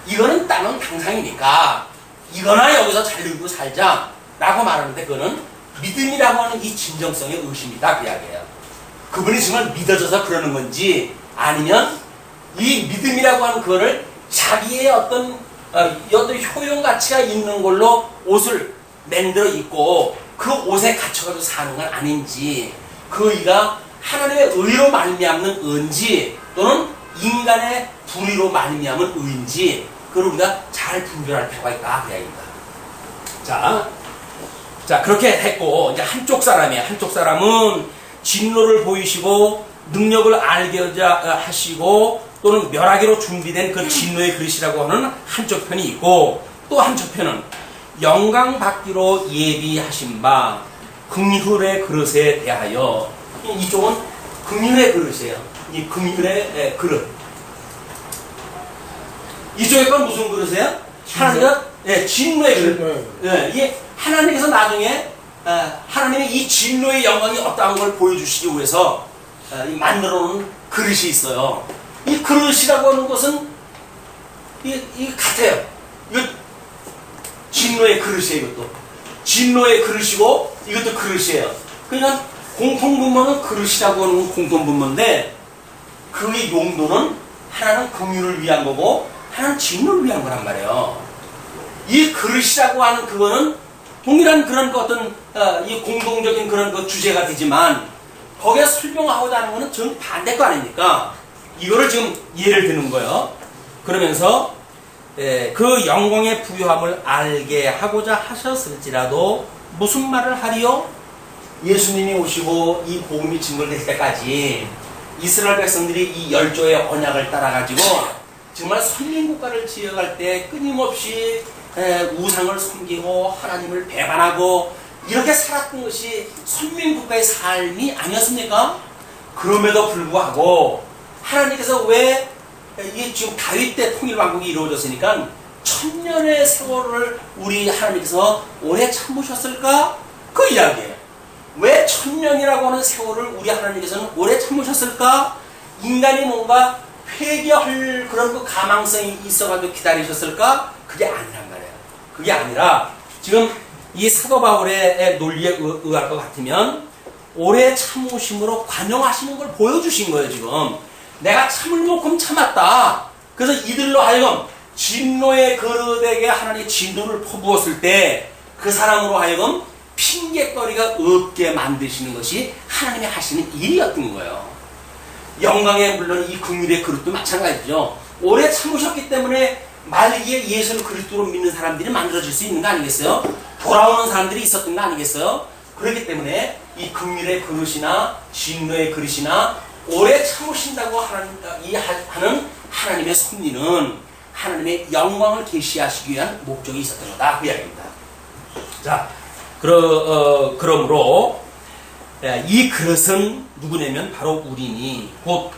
이거는 땅은 당상이니까 이거나 여기서 잘 누리고 살자 라고 말하는데 그거는 믿음이라고 하는 이 진정성의 의심이다 그 이야기예요. 그분이 정말 믿어져서 그러는 건지 아니면 이 믿음이라고 하는 그거를 자기의 어떤 효용 가치가 있는 걸로 옷을 만들어 입고 그 옷에 갇혀가지고 사는 건 아닌지 그이가 하나님의 의로 말미암는 의인지 또는 인간의 불의로 말미암은 의인지 그걸 우리가 잘 분별할 필요가 있다 그 이야기입니다. 자 그렇게 했고 이제 한쪽 사람은 진노를 보이시고 능력을 알게 하시고 또는 멸하기로 준비된 그 진노의 그릇이라고 하는 한쪽 편이 있고 또 한쪽 편은 영광 받기로 예비하신 바 긍휼의 그릇에 대하여 이쪽은 긍휼의 그릇이에요. 이 긍휼의 그릇. 이쪽에 건 무슨 그릇이에요? 하나님의 진노의 그릇. 이게 하나님께서 나중에 하나님의 이 진노의 영광이 어떠한 걸 보여주시기 위해서 만들어 놓은 그릇이 있어요. 이 그릇이라고 하는 것은 이 같아요. 이거 진노의 그릇이에요. 이것도 진노의 그릇이고 이것도 그릇이에요. 그러니까 공통분모는 그릇이라고 하는 건 공통분모인데 그의 용도는 하나는 긍휼을 위한 거고 하나는 진노를 위한 거란 말이에요. 이 그릇이라고 하는 그거는 동일한 그런 어떤 이 공동적인 그런 그 주제가 되지만 거기에 설명하고자 하는 거는 전 반대 거 아닙니까? 이거를 지금 예를 드는 거예요. 그러면서 그 영광의 부유함을 알게 하고자 하셨을지라도 무슨 말을 하리요? 예수님이 오시고 이 복음이 증거될 때까지 이스라엘 백성들이 이 열조의 언약을 따라가지고 정말 선민국가를 지어갈 때 끊임없이 우상을 섬기고 하나님을 배반하고 이렇게 살았던 것이 선민국가의 삶이 아니었습니까? 그럼에도 불구하고 하나님께서 왜 이게 지금 다윗 때 통일왕국이 이루어졌으니까 1000년의 세월을 우리 하나님께서 오래 참으셨을까? 그 이야기예요. 왜 1000년이라고 하는 세월을 우리 하나님께서는 오래 참으셨을까? 인간이 뭔가 회개할 그런 그 가망성이 있어가지고 기다리셨을까? 그게 아니란 말이에요. 그게 아니라 지금 이 사도 바울의 논리에 의할 것 같으면 오래 참으심으로 관용하시는 걸 보여주신 거예요. 지금 내가 참을 만큼 참았다. 그래서 이들로 하여금 진노의 그릇에게 하나님의 진노를 퍼부었을 때 그 사람으로 하여금 핑계거리가 없게 만드시는 것이 하나님이 하시는 일이었던 거예요. 영광의 물론 이 긍휼의 그릇도 마찬가지죠. 오래 참으셨기 때문에 말기에 예수를 그리스도로 믿는 사람들이 만들어질 수 있는 거 아니겠어요? 돌아오는 사람들이 있었던 거 아니겠어요? 그렇기 때문에 이 긍휼의 그릇이나 진노의 그릇이나 오래 참으신다고 하는 하나님의 섭리는 하나님의 영광을 계시하시기 위한 목적이 있었던 거다. 그 이야기입니다. 자, 그러므로 이 그릇은 누구냐면 바로 우리니 곧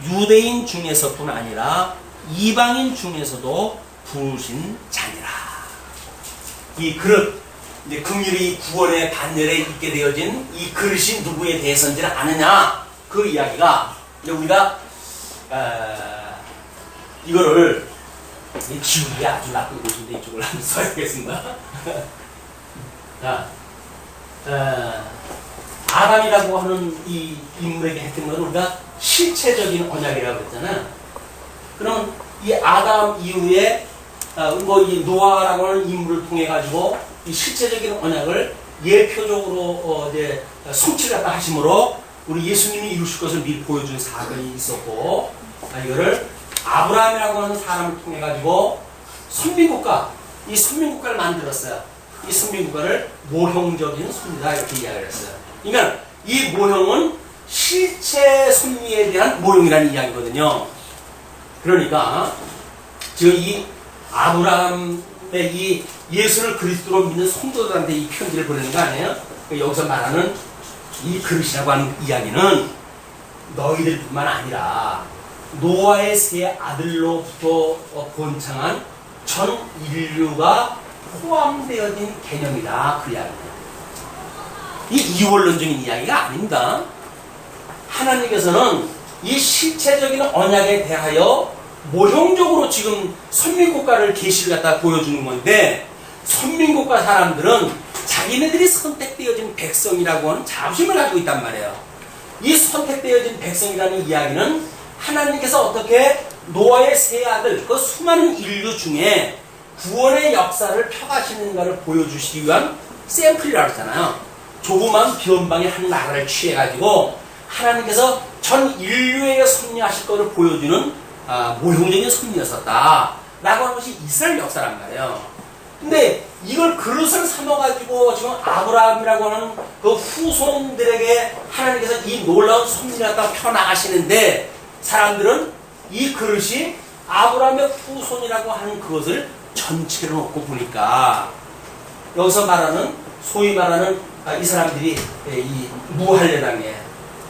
유대인 중에서뿐 아니라 이방인 중에서도 부으신 자니라. 이 그릇, 이제 긍휼이 구원의 반열에 있게 되어진 이 그릇이 누구에 대해서인지를 아느냐, 그 이야기가 이제 우리가 이거를 기울이 아주 나쁜 곳인데 이쪽을 한번 써야겠습니다. 자, 아담이라고 하는 이 인물에게 했던 건 우리가 실체적인 언약이라고 했잖아요. 그럼 이 아담 이후에 이 노아라고 하는 인물을 통해 가지고 이 실체적인 언약을 예표적으로 이제 성취를 갖다 하심으로 우리 예수님이 이루실 것을 미리 보여준 사건이 있었고, 이거를 아브라함이라고 하는 사람을 통해 가지고 선민국가, 이 선민국가를 만들었어요. 이 선민국가를 모형적인 섭리다 이렇게 이야기를 했어요. 그러니까 이 모형은 실체 섭리에 대한 모형이라는 이야기거든요. 그러니까 지금 이 아브라함의 이 예수를 그리스도로 믿는 성도들한테 이 편지를 보내는 거 아니에요? 여기서 말하는 이 그릇이라고 하는 이야기는 너희들뿐만 아니라 노아의 세 아들로부터 번창한 전 인류가 포함되어진 개념이다. 그 이야기예요. 이 이원론적인 이야기가 아닙니다. 하나님께서는 이 실체적인 언약에 대하여 모형적으로 지금 선민국가를 계시를 갖다 보여주는 건데, 선민국가 사람들은 자기네들이 선택되어진 백성이라고 하는 자부심을 가지고 있단 말이에요. 이 선택되어진 백성이라는 이야기는 하나님께서 어떻게 노아의 세 아들, 그 수많은 인류 중에 구원의 역사를 펴가시는가를 보여주시기 위한 샘플이라고 했잖아요. 조그만 변방의 한 나라를 취해가지고 하나님께서 전 인류에게 섭리하실 것을 보여주는 모형적인 섭리였었다 라고 하는 것이 이스라엘 역사란 말이에요. 근데 이걸 그릇을 삼아가지고 지금 아브라함이라고 하는 그 후손들에게 하나님께서 이 놀라운 섭리를 갖다가 펴나가시는데, 사람들은 이 그릇이 아브라함의 후손이라고 하는 그것을 전체로 놓고 보니까 여기서 말하는 소위 말하는 이 사람들이 이 무할례당에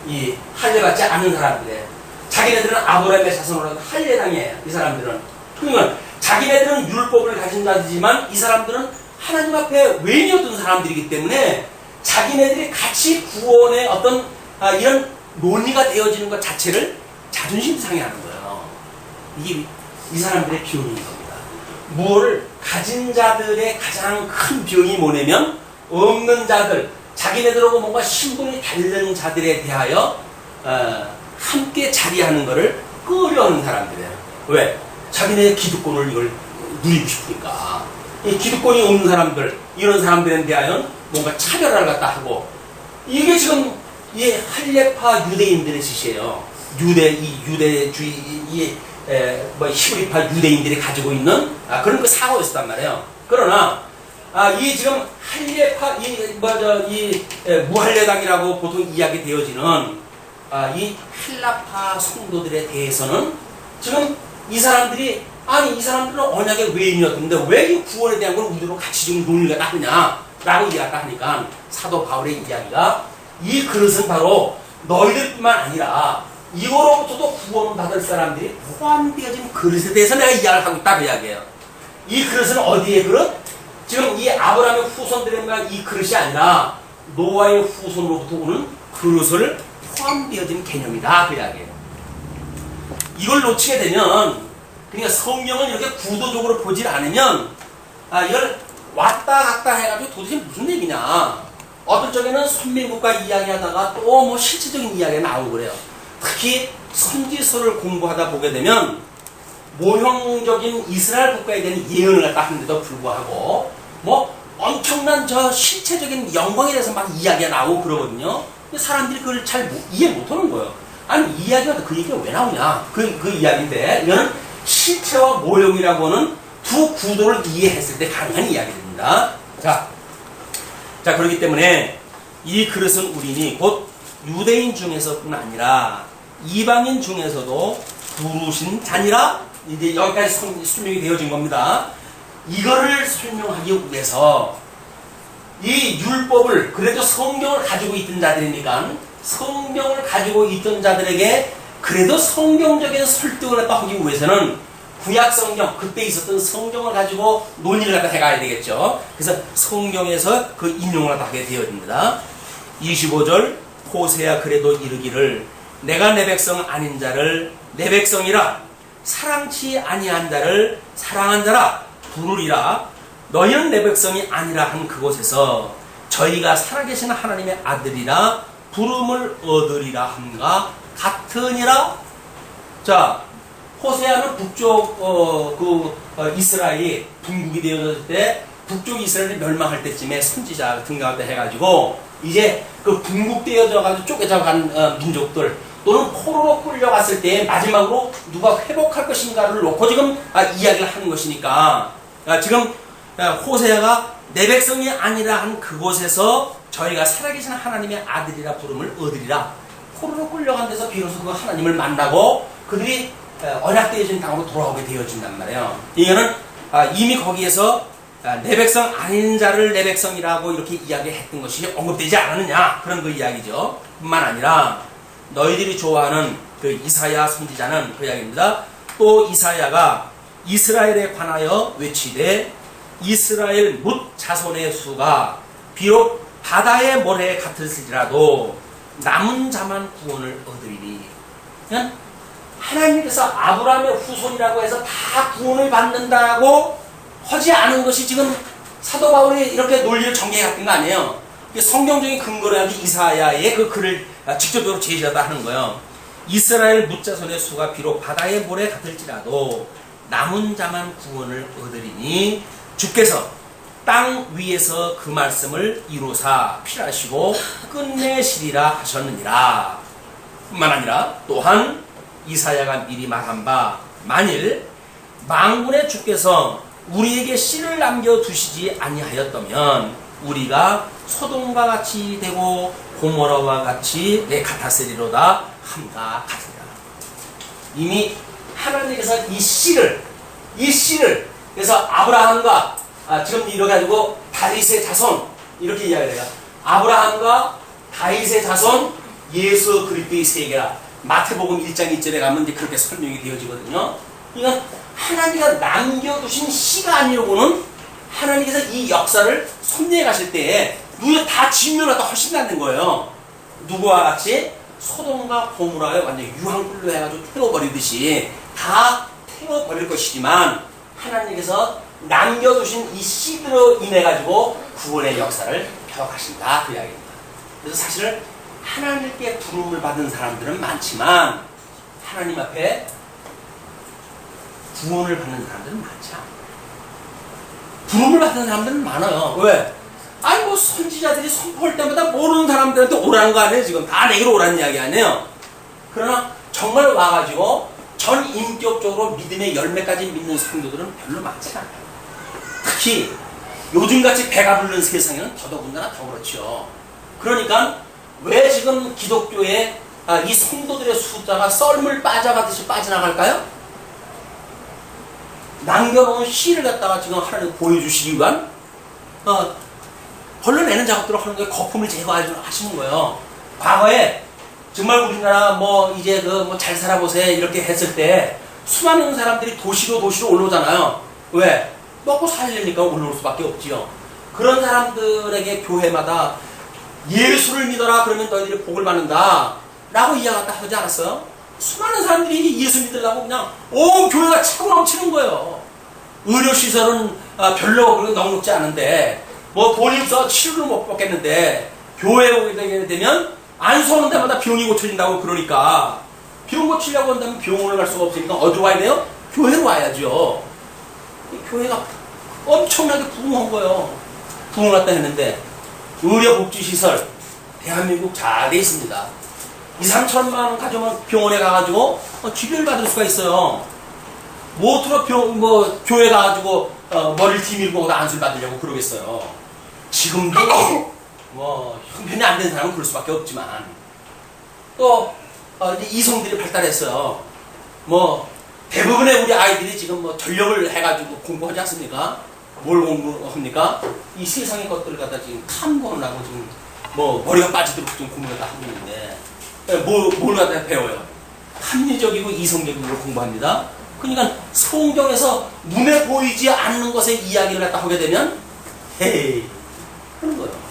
이 할례받지 않은 사람들에, 자기네들은 아브라함의 자손으로 할례당이에요. 이 사람들은 그러면 자기네들은 율법을 가진 자들이지만 이 사람들은 하나님 앞에 외인이었던 사람들이기 때문에 자기네들이 같이 구원의 어떤 이런 논리가 되어지는 것 자체를 자존심 상해하는 거예요. 이게 이 사람들의 비용인 겁니다. 무엇을 가진 자들의 가장 큰 비용이 뭐냐면, 없는 자들, 자기네들하고 뭔가 신분이 다른 자들에 대하여 함께 자리하는 것을 꺼려하는 사람들이에요. 왜? 자기네 기득권을 이걸 누리고 싶으니까. 이 기득권이 없는 사람들, 이런 사람들에 대하여 뭔가 차별을 갖다 하고, 이게 지금 이 할례파 유대인들의 짓이에요. 유대주의, 히브리파 유대인들이 가지고 있는 그런 그 사고였단 말이에요. 그러나 이 지금 할례파, 무할례당이라고 보통 이야기 되어지는 이 헬라파 성도들에 대해서는 지금 이 사람들이, 이 사람들은 언약의 외인이었는데 왜 이 구원에 대한 걸 우리로 같이 좀 논의가 나느냐라고 이야기를 하니까 사도 바울의 이야기가, 이 그릇은 바로 너희들뿐만 아니라 이거로부터도 구원받을 사람들이 포함되어진 그릇에 대해서 내가 이야기를 하고 있다 그 이야기예요. 이 그릇은 어디의 그릇? 지금 이 아브라함의 후손들에만 이 그릇이 아니라 노아의 후손으로부터 오는 그릇을 포함되어진 개념이다 그 이야기예요. 이걸 놓치게 되면, 그러니까 성경은 이렇게 구도적으로 보질 않으면 이걸 왔다 갔다 해가지고 도대체 무슨 얘기냐, 어떤 쪽에는 선민국가 이야기하다가 또 뭐 실체적인 이야기가 나오고 그래요. 특히 선지서를 공부하다 보게 되면 모형적인 이스라엘 국가에 대한 예언을 갖다 하는데도 불구하고 뭐 엄청난 저 실체적인 영광에 대해서 막 이야기가 나오고 그러거든요. 근데 사람들이 그걸 잘 이해 못하는 거예요. 아니, 이야기가 그 얘기가 왜 나오냐, 그 이야기인데, 이거는 실체와 모형이라고 하는 두 구도를 이해했을 때 가능한 이야기입니다. 자, 그렇기 때문에 이 그릇은 우리니 곧 유대인 중에서뿐 아니라 이방인 중에서도 부르신 잔이라. 이제 여기까지 설명이 되어진 겁니다. 이거를 설명하기 위해서 이 율법을, 그래도 성경을 가지고 있던 자들이니까 성경을 가지고 있던 자들에게 그래도 성경적인 설득을 하기 위해서는 구약 성경, 그때 있었던 성경을 가지고 논의를 갖다 해가야 되겠죠. 그래서 성경에서 그 인용을 하게 되어집니다. 25절, 호세야 그래도 이르기를 내가 내 백성 아닌 자를 내 백성이라, 사랑치 아니한 자를 사랑한 자라 부르리라. 너희는 내 백성이 아니라 한 그곳에서 저희가 살아계신 하나님의 아들이라 부름을 얻으리라 함과 같으니라. 자, 호세아는 북쪽 이스라엘이 분국이 되어졌을 때, 북쪽 이스라엘이 멸망할 때쯤에 선지자 등장할 때 해가지고 이제 그 분국되어져가지고 쪼개져간 민족들 또는 포로로 끌려갔을 때 마지막으로 누가 회복할 것인가를 놓고 지금 이야기를 하는 것이니까, 지금 호세아가 내 백성이 아니라 한 그곳에서 저희가 살아계신 하나님의 아들이라 부름을 얻으리라. 포로로 끌려간 데서 비로소 그 하나님을 만나고 그들이 언약되어진 땅으로 돌아오게 되어진단 말이에요. 이거는 이미 거기에서 내 백성 아닌 자를 내 백성이라고 이렇게 이야기했던 것이 언급되지 않았느냐, 그런 그 이야기죠. 뿐만 아니라 너희들이 좋아하는 그 이사야 선지자는 그 이야기입니다. 또 이사야가 이스라엘에 관하여 외치되 이스라엘 뭇 자손의 수가 비록 바다의 모래 같을지라도 남은 자만 구원을 얻으리니. 그냥 하나님께서 아브라함의 후손이라고 해서 다 구원을 받는다고 하지 않은 것이 지금 사도 바울이 이렇게 논리를 전개해갔던 거 아니에요. 성경적인 근거로 하기 이사야의 그 글을 직접적으로 제시하다 하는 거예요. 이스라엘 뭇자손의 수가 비록 바다의 모래 같을지라도 남은 자만 구원을 얻으리니 주께서 땅 위에서 그 말씀을 이루사 필하시고 끝내시리라 하셨느니라. 뿐만 아니라 또한 이사야가 미리 말한 바 만일 만군의 주께서 우리에게 씨를 남겨두시지 아니하였다면 우리가 소돔과 같이 되고 고모라와 같이 같았으리로다 함과 같으리라. 이미 하나님께서 이 씨를 그래서 아브라함과 지금 이렇게 가지고 다윗의 자손 이렇게 이야기해요. 아브라함과 다윗의 자손 예수 그리스도의 세계라. 마태복음 1장 2절에 가면 이제 그렇게 설명이 되어지거든요. 그러니까 하나님께서 남겨두신 씨가 아니고는 하나님께서 이 역사를 섭리해 가실 때에 누가 다 진멸하다 훨씬 낫는 거예요. 누구와 같이 소돔과 고모라에 완전히 유황불로 해가지고 태워버리듯이 다 태워버릴 것이지만 하나님께서 남겨두신 이 씨들로 인해가지고 구원의 역사를 펴가신다, 그 이야기입니다. 그래서 사실은 하나님께 부름을 받은 사람들은 많지만 하나님 앞에 구원을 받는 사람들은 많지 않아요. 부름을 받는 사람들은 많아요. 왜? 아니 뭐 선지자들이 선포할 때마다 모르는 사람들한테 오라는 거 아니에요. 지금 다 내게로 오라는 이야기 아니에요. 그러나 정말 와가지고 전 인격적으로 믿음의 열매까지 믿는 성도들은 별로 많지 않아요. 특히 요즘같이 배가 부르는 세상에는 더더군다나 더 그렇죠. 그러니까 왜 지금 기독교에 이 성도들의 숫자가 썰물 빠져가듯이 빠져나갈까요? 남겨놓은 씨를 갖다가 지금 하나님 보여주시기 위한 걸러내는 작업들을 하는 거예요. 거품을 제거하시는 거예요. 과거에 정말 우리나라 뭐 이제 뭐 잘 살아보세요 이렇게 했을 때 수많은 사람들이 도시로 올라오잖아요. 왜? 먹고 살려니까 올라올 수밖에 없지요. 그런 사람들에게 교회마다 예수를 믿어라 그러면 너희들이 복을 받는다 라고 이야기하다 하지 않았어요? 수많은 사람들이 예수 믿으려고 그냥 온 교회가 차고 넘치는 거예요. 의료시설은 별로 그렇게 넉넉지 않은데 뭐 돈이 없어 치료를 못 받겠는데 교회에 오게 되면 안수 오는 데마다 병이 고쳐진다고. 그러니까 병 고치려고 한다면 병원을 갈 수가 없으니까 어디로 와야 돼요? 교회로 와야죠. 교회가 엄청나게 부흥한 거예요. 부흥했다 했는데 의료복지시설 대한민국 잘 돼 있습니다. 2~3천만 원 가져오면 병원에 가가지고 치료를 받을 수가 있어요. 뭐어떻게 교회 가가지고 머리를 뒤밀고 안수를 받으려고 그러겠어요. 지금도 뭐 형편이 안 된 사람은 그럴 수밖에 없지만 또 이제 이성들이 발달했어요. 뭐 대부분의 우리 아이들이 지금 뭐 전력을 해가지고 공부하지 않습니까? 뭘 공부합니까? 이 세상의 것들을 갖다 지금 탐구하려고 지금 뭐 머리가 빠지도록 지금 공부를 다 하고 있는데 뭘 갖다 배워요? 합리적이고 이성적인 걸 공부합니다. 그러니까 성경에서 눈에 보이지 않는 것의 이야기를 갖다 하게 되면 헤이 그런 거예요.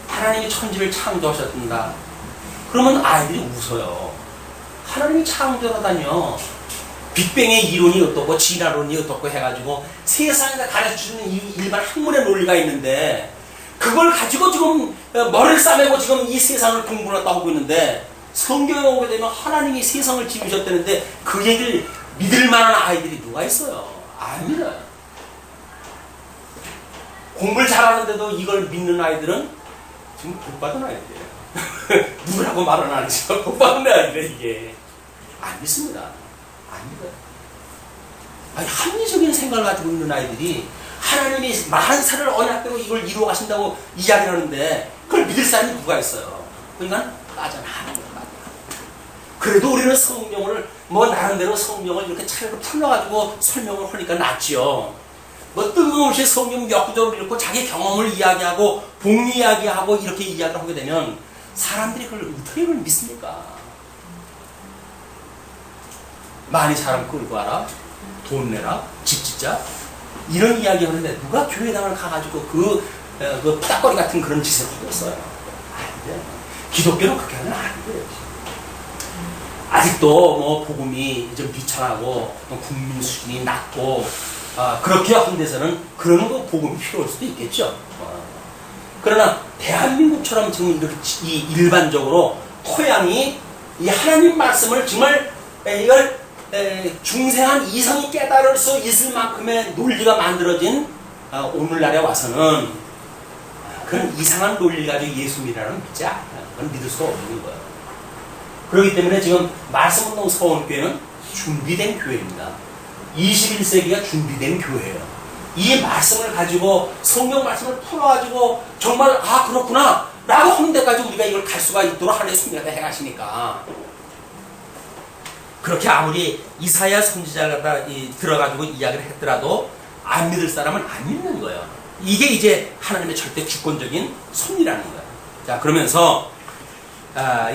하나님이 천지를 창조하셨다. 그러면 아이들이 웃어요. 하나님이 창조하다니요. 빅뱅의 이론이 어떻고 진화론이 어떻고 해가지고 세상에서 가르쳐주는 이 일반 학문의 논리가 있는데 그걸 가지고 지금 머리를 싸매고 지금 이 세상을 공부를 하고 있는데 성경에 오게 되면 하나님이 세상을 지으셨다는데 그 얘기를 믿을 만한 아이들이 누가 있어요? 안 믿어요. 공부를 잘하는데도 이걸 믿는 아이들은 지금 복 받은 아이들이에요. 누구라고 말은 안 하지만 복 받은 아이들이에요. 이게 안 믿습니다. 안 믿어요. 아니, 합리적인 생각을 가지고 있는 아이들이 하나님이 만사를 언약대로 이걸 이루어 가신다고 이야기를 하는데 그걸 믿을 사람이 누가 있어요? 그러니까 빠져나가는 거예요. 그래도 우리는 성경을 뭐 나름대로 성경을 이렇게 차례로 풀러가지고 설명을 하니까 낫지요. 뭐 뜬금없이 성경 몇 구절을 읽고 자기 경험을 이야기하고 복 이야기하고 이렇게 이야기를 하게 되면 사람들이 그걸 어떻게 그걸 믿습니까? 많이 사람 끌고 와라, 돈 내라, 집 짓자 이런 이야기 하는데 누가 교회당을 가가지고 그 딱거리 같은 그런 짓을 하고 있어요? 안 돼요. 기독교는 그렇게 하면 안 돼요. 아직도 뭐 복음이 좀 비천하고 국민 수준이 낮고 그렇게 한 데서는 그런 거 복음이 필요할 수도 있겠죠. 그러나 대한민국처럼 지금 이렇게 일반적으로 토양이 이 하나님 말씀을 정말 이걸 중생한 이성이 깨달을 수 있을 만큼의 논리가 만들어진 오늘날에 와서는 그런 이상한 논리 가지고 예수 믿으라는 믿지 않아요. 그건 믿을 수가 없는 거예요. 그렇기 때문에 지금 말씀운동 서원교회는 준비된 교회입니다. 21세기가 준비된 교회예요. 이 말씀을 가지고 성경 말씀을 풀어가지고 정말 그렇구나 라고 하는 데까지 우리가 이걸 갈 수가 있도록 하나님의 섭리가 해가시니까 그렇게 아무리 이사야 선지자가 들어가지고 이야기를 했더라도 안 믿을 사람은 안 믿는 거예요. 이게 이제 하나님의 절대 주권적인 섭리라는 거예요. 자, 그러면서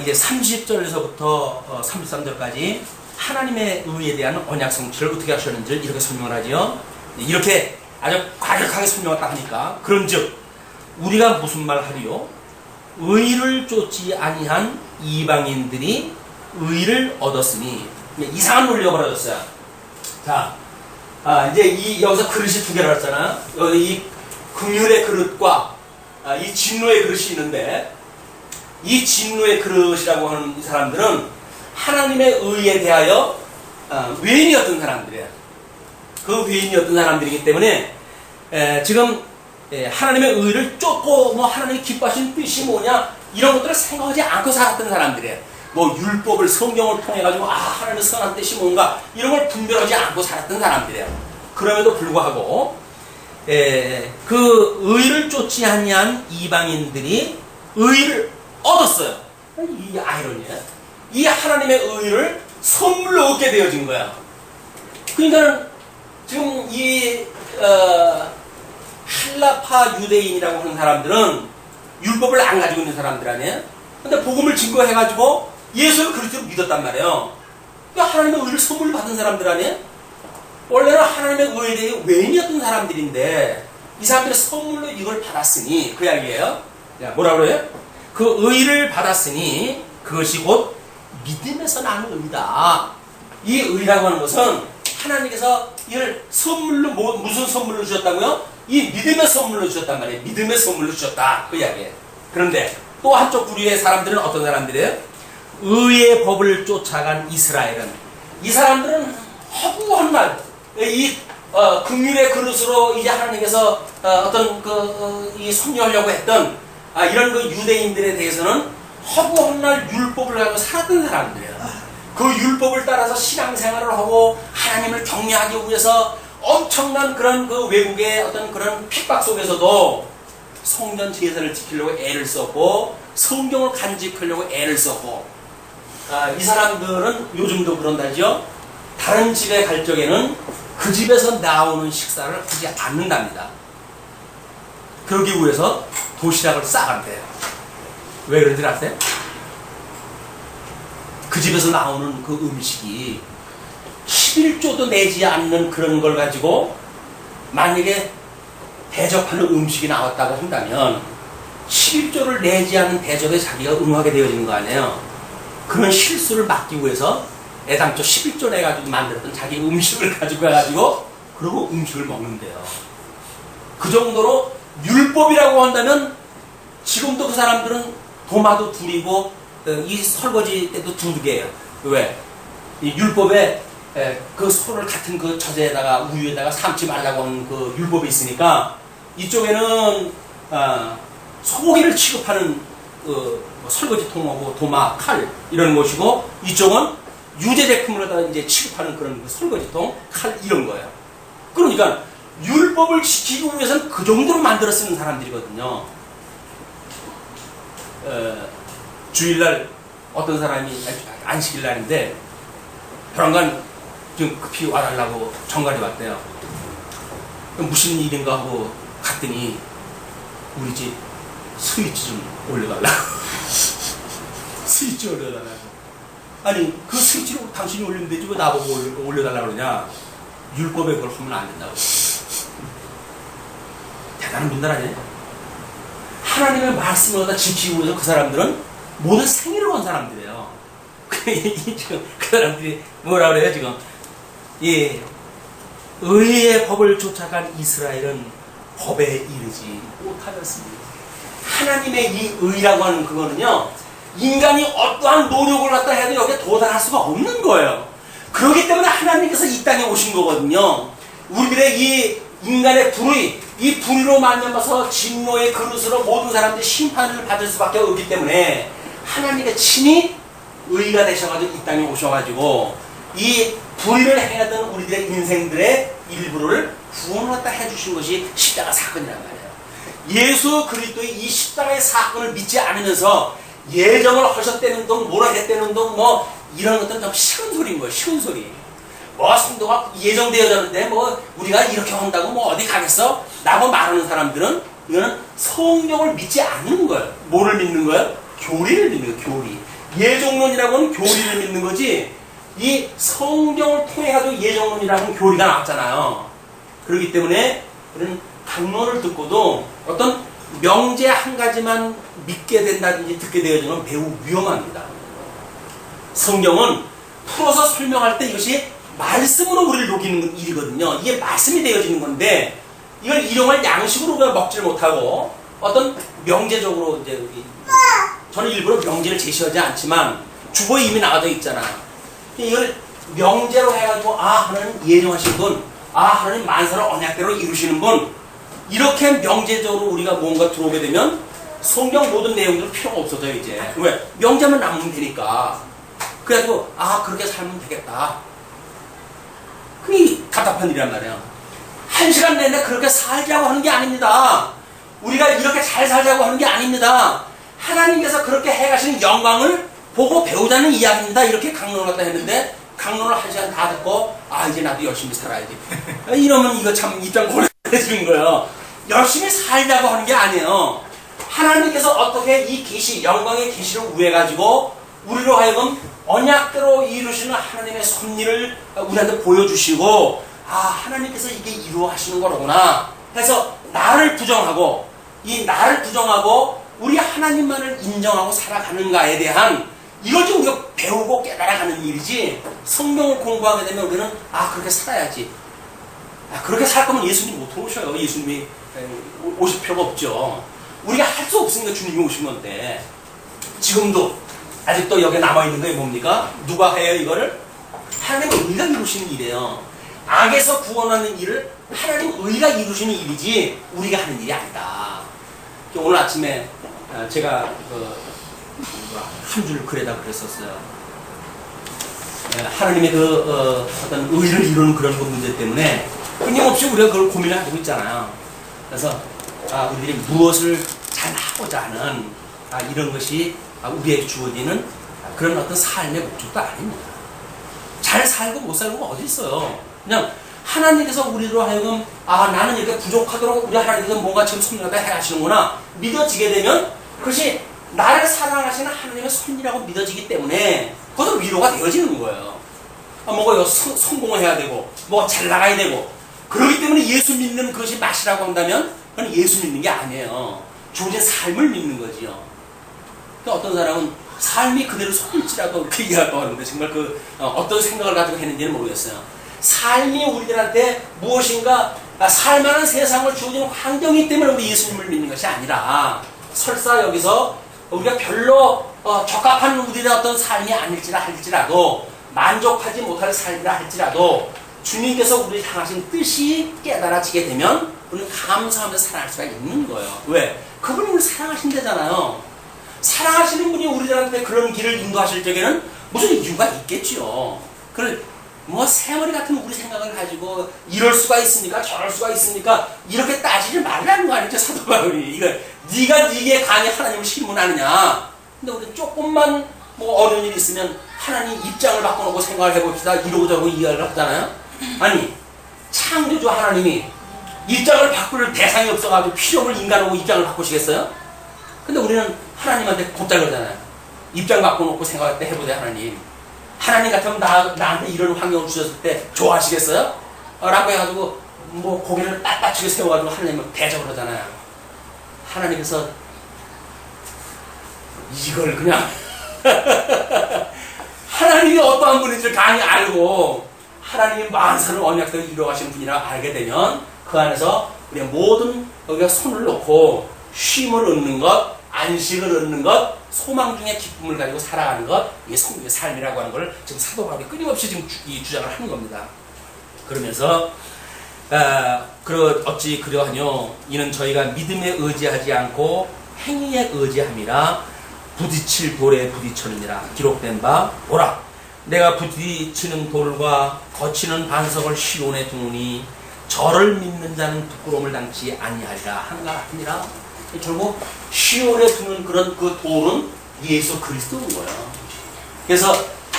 이제 30절에서부터 33절까지 하나님의 의에 대한 언약 성취를 어떻게 하셨는지를 이렇게 설명을 하지요. 이렇게 아주 과격하게 설명을 딱 하니까 그런즉 우리가 무슨 말 하리요? 의를 쫓지 아니한 이방인들이 의를 얻었으니 이상한 논리가 벌어졌어요. 자, 이제 여기서 그릇이 두 개를 했잖아. 여기 이 긍휼의 그릇과 이 진노의 그릇이 있는데 이 진노의 그릇이라고 하는 이 사람들은 하나님의 의에 대하여 외인이었던 사람들이에요. 그 외인이었던 사람들이기 때문에 지금 하나님의 의를 쫓고 뭐 하나님이 기뻐하신 뜻이 뭐냐 이런 것들을 생각하지 않고 살았던 사람들이에요. 뭐 율법을 성경을 통해 가지고 하나님의 선한 뜻이 뭔가 이런 걸 분별하지 않고 살았던 사람들이에요. 그럼에도 불구하고 그 의를 쫓지 아니한 이방인들이 의를 얻었어요. 이 아이러니야. 이 하나님의 의를 선물로 얻게 되어진 거야. 그러니까 지금 이 한라파 유대인이라고 하는 사람들은 율법을 안 가지고 있는 사람들 아니에요? 근데 복음을 증거해가지고 예수를 그리스도로 믿었단 말이에요. 그러니까 하나님의 의를 선물 받은 사람들 아니에요? 원래는 하나님의 의에 대해 외인이었던 사람들인데 이 사람들이 선물로 이걸 받았으니 그 이야기예요. 뭐라 그래요? 그 의를 받았으니 그것이 곧 믿음에서 나는 의다. 이 의라고 하는 것은 하나님께서 이걸 선물로 무슨 선물로 주셨다고요? 이 믿음의 선물로 주셨단 말이에요. 믿음의 선물로 주셨다. 그 이야기예요. 그런데 또 한쪽 부류의 사람들은 어떤 사람들이에요? 의의 법을 쫓아간 이스라엘은 이 사람들은 허구한 말, 이 긍휼의 그릇으로 이제 하나님께서 어떤 이 섭리하려고 했던 이런 그 유대인들에 대해서는 허구한 날 율법을 가지고 살았던 사람들이에요. 그 율법을 따라서 신앙생활을 하고 하나님을 경외하기 위해서 엄청난 그런 그 외국의 어떤 그런 핍박 속에서도 성전 제사를 지키려고 애를 썼고 성경을 간직하려고 애를 썼고 이 사람들은 요즘도 그런다죠. 다른 집에 갈 적에는 그 집에서 나오는 식사를 하지 않는답니다. 그러기 위해서 도시락을 싸간대요. 왜 그런지 아세요? 그 집에서 나오는 그 음식이 11조도 내지 않는 그런 걸 가지고 만약에 대접하는 음식이 나왔다고 한다면 11조를 내지 않은 대접에 자기가 응하게 되어지는 거 아니에요. 그런 실수를 막기 위해서 애당초 11조 내가지고 만들었던 자기 음식을 가지고 가가지고 그러고 음식을 먹는데요. 그 정도로 율법이라고 한다면 지금도 그 사람들은 도마도 둘이고 이 설거지 때도 두 개예요. 왜? 이 율법에 그 소를 같은 그 젖에다가 우유에다가 삶지 말라고 하는 그 율법이 있으니까 이쪽에는 소고기를 취급하는 설거지통하고 도마, 칼 이런 것이고 이쪽은 유제 제품으로다 이제 취급하는 그런 그 설거지통, 칼 이런 거예요. 그러니까 율법을 지키기 위해서는 그 정도로 만들어 쓰는 사람들이거든요. 주일날 어떤 사람이 안식일 날인데 벼랑간 좀 급히 와달라고 정갈이 왔대요. 무슨 일인가 하고 갔더니 우리 집 스위치 좀 올려달라고. 스위치 올려달라고. 아니 그 스위치를 당신이 올리면 되지 왜 나보고 올려달라고 그러냐. 율법에 그걸 하면 안 된다고. 대단한 분들 아니에요? 하나님의 말씀을 갖다 지키기 위해서 그 사람들은 모든 생애를 건 사람들이에요. 지금 그 사람들이 뭐라 그래요 지금? 예, 의의 법을 쫓아간 이스라엘은 법에 이르지 못하였습니다. 하나님의 이 의라고 하는 그거는요, 인간이 어떠한 노력을 갖다 해도 여기에 도달할 수가 없는 거예요. 그렇기 때문에 하나님께서 이 땅에 오신 거거든요. 우리들의 이 인간의 불의, 이 불의로 만나서 진노의 그릇으로 모든 사람들이 심판을 받을 수밖에 없기 때문에 하나님의 친히 의가 되셔가지고 이 땅에 오셔가지고 이 불의를 행하던 우리들의 인생들의 일부를 구원하다 해주신 것이 십자가 사건이란 말이에요. 예수 그리스도의 이 십자가의 사건을 믿지 않으면서 예정을 하셨다는 동, 뭐라 했다는 동, 뭐 이런 것들은 좀 쉬운 소리인 거예요. 쉬운 소리. 뭐 성도가 예정되어졌는데 뭐 우리가 이렇게 한다고 뭐 어디 가겠어? 라고 말하는 사람들은 이거는 성경을 믿지 않는 거예요. 뭐를 믿는 거예요? 교리를 믿는 거예요. 교리. 예정론이라고 하는 교리를 믿는 거지 이 성경을 통해 가지고 예정론이라고 하는 교리가 나왔잖아요. 그렇기 때문에 그런 강론을 듣고도 어떤 명제 한 가지만 믿게 된다든지 듣게 되어지면 매우 위험합니다. 성경은 풀어서 설명할 때 이것이 말씀으로 우리를 녹이는 일이거든요. 이게 말씀이 되어지는 건데 이걸 일용할 양식으로 우리가 먹지를 못하고 어떤 명제적으로 이제 저는 일부러 명제를 제시하지 않지만 주보에 이미 나와져 있잖아요. 이걸 명제로 해가지고 하나님 예정하신 분, 하나님 만사를 언약대로 이루시는 분 이렇게 명제적으로 우리가 뭔가 들어오게 되면 성경 모든 내용들은 필요가 없어져요 이제. 왜? 명제만 남으면 되니까. 그래가지고 그렇게 살면 되겠다. 그게 답답한 일이란 말이에요. 한 시간 내내 그렇게 살자고 하는 게 아닙니다. 우리가 이렇게 잘 살자고 하는 게 아닙니다. 하나님께서 그렇게 해가시는 영광을 보고 배우자는 이야기입니다. 이렇게 강론을 갖다 했는데 강론을 한 시간 다 듣고 이제 나도 열심히 살아야지. 이러면 이거 참 입장 곤란해지는 거예요. 열심히 살자고 하는 게 아니에요. 하나님께서 어떻게 이 계시, 영광의 계시를 우해가지고 우리로 하여금 언약대로 이루시는 하나님의 섭리를 우리한테 보여주시고 하나님께서 이게 이루어하시는 거로구나 해서 나를 부정하고 이 나를 부정하고 우리 하나님만을 인정하고 살아가는가에 대한 이걸 좀 우리가 배우고 깨달아가는 일이지 성경을 공부하게 되면 우리는 그렇게 살아야지 그렇게 살 거면 예수님 못 오셔요. 예수님이 오실 필요가 없죠. 우리가 할 수 없으니까 주님이 오신 건데 지금도 아직도 여기 남아있는 게 뭡니까? 누가 해요 이거를? 하나님의 의가 이루시는 일이에요. 악에서 구원하는 일을 하나님 의가 이루시는 일이지 우리가 하는 일이 아니다. 오늘 아침에 제가 한 줄 글에다 그랬었어요. 하나님의 어떤 의를 이루는 그런 문제 때문에 끊임없이 우리가 그걸 고민을 하고 있잖아요. 그래서 우리들이 무엇을 잘 하고자 하는 이런 것이 우리에게 주어지는 그런 어떤 삶의 목적도 아닙니다. 잘 살고 못 살고가 어디 있어요. 그냥 하나님께서 우리로 하여금 나는 이렇게 부족하도록 우리 하나님께서 뭔가 지금 섭리하다 해 하시는구나 믿어지게 되면 그것이 나를 사랑하시는 하나님의 섭리라고 믿어지기 때문에 그것은 위로가 되어지는 거예요. 뭔가 성공을 해야 되고 뭐가 잘 나가야 되고 그렇기 때문에 예수 믿는 것이 맛이라고 한다면 그건 예수 믿는 게 아니에요. 주어진 삶을 믿는 거지요. 그러니까 어떤 사람은 삶이 그대로 속일지라도 그렇게 이해하고 하는데 정말 어떤 생각을 가지고 했는지는 모르겠어요. 삶이 우리들한테 무엇인가 살만한 세상을 주어지는 환경이기 때문에 우리 예수님을 믿는 것이 아니라 설사 여기서 우리가 별로 적합한 우리의 어떤 삶이 아닐지라도 만족하지 못할 삶이라 할지라도 주님께서 우리를 향하신 뜻이 깨달아지게 되면 우리는 감사하면서 살아갈 수가 있는 거예요. 왜? 그분이 우리를 사랑하신다잖아요. 사랑하시는 분이 우리들한테 그런 길을 인도하실 적에는 무슨 이유가 있겠지요. 새머리 같은 우리 생각을 가지고 이럴 수가 있습니까? 저럴 수가 있습니까? 이렇게 따지지 말라는 거 아니죠, 사도 바울이. 이거 네가 네게 감히 하나님을 신문하느냐. 근데 우리 조금만 어려운 일이 있으면 하나님 입장을 바꿔놓고 생각을 해봅시다. 이러고 저러고 이해를 하잖아요. 아니 창조주 하나님이 입장을 바꿀 대상이 없어가지고 필요 없는 인간하고 입장을 바꾸시겠어요? 근데 우리는 하나님한테 곧잘 그러잖아요. 입장 바꿔놓고 생각할 때 해보세요. 하나님 같으면 나한테 이런 환경을 주셨을 때 좋아하시겠어요? 라고 해가지고 고개를 빳빳하게 세워가지고 하나님을 대적을 하잖아요. 하나님께서 이걸 그냥 하나님이 어떠한 분인지를 강히 알고 하나님이 만사를 언약대로 이루어가시는 분이라 알게 되면 그 안에서 우리가 모든 여기가 손을 놓고 쉼을 얻는 것, 안식을 얻는 것, 소망 중에 기쁨을 가지고 살아가는 것, 이게 성도의 삶이라고 하는 걸 지금 사도 바울이 끊임없이 지금 주장을 하는 겁니다. 그러면서 어찌 그러하뇨? 이는 저희가 믿음에 의지하지 않고 행위에 의지함이라 부딪힐 돌에 부딪혔느니라. 기록된 바 보라, 내가 부딪히는 돌과 거치는 반석을 시온에 두노니 저를 믿는 자는 부끄러움을 당치 아니하리라 한가 같으니라. 결국 시온에 두는 그런 그 돌은 예수 그리스도인 거예요. 그래서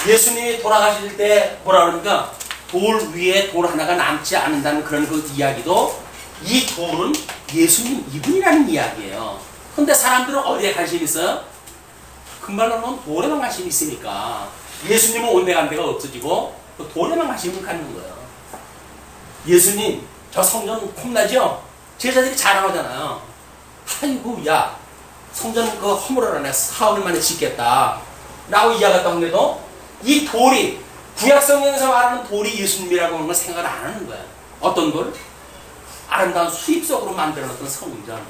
예수님이 돌아가실 때 뭐라 그러니까 돌 위에 돌 하나가 남지 않는다는 그런 그 이야기도 이 돌은 예수님 이분이라는 이야기예요. 근데 사람들은 어디에 관심이 있어요? 금발로는 돌에만 관심이 있으니까 예수님은 온데 간 데가 없어지고 돌에만 관심을 갖는 거예요. 예수님 저 성전 폼나죠? 제자들이 자랑하잖아요. 아이고 야 성전 허물어라네 사흘 만에 짓겠다 라고 이야기했다고 하는데도 이 돌이 구약성경에서 말하는 돌이 예수님이라고 하는 걸 생각을 안 하는 거야. 어떤 돌? 아름다운 수입석으로 만들어놨던 성전,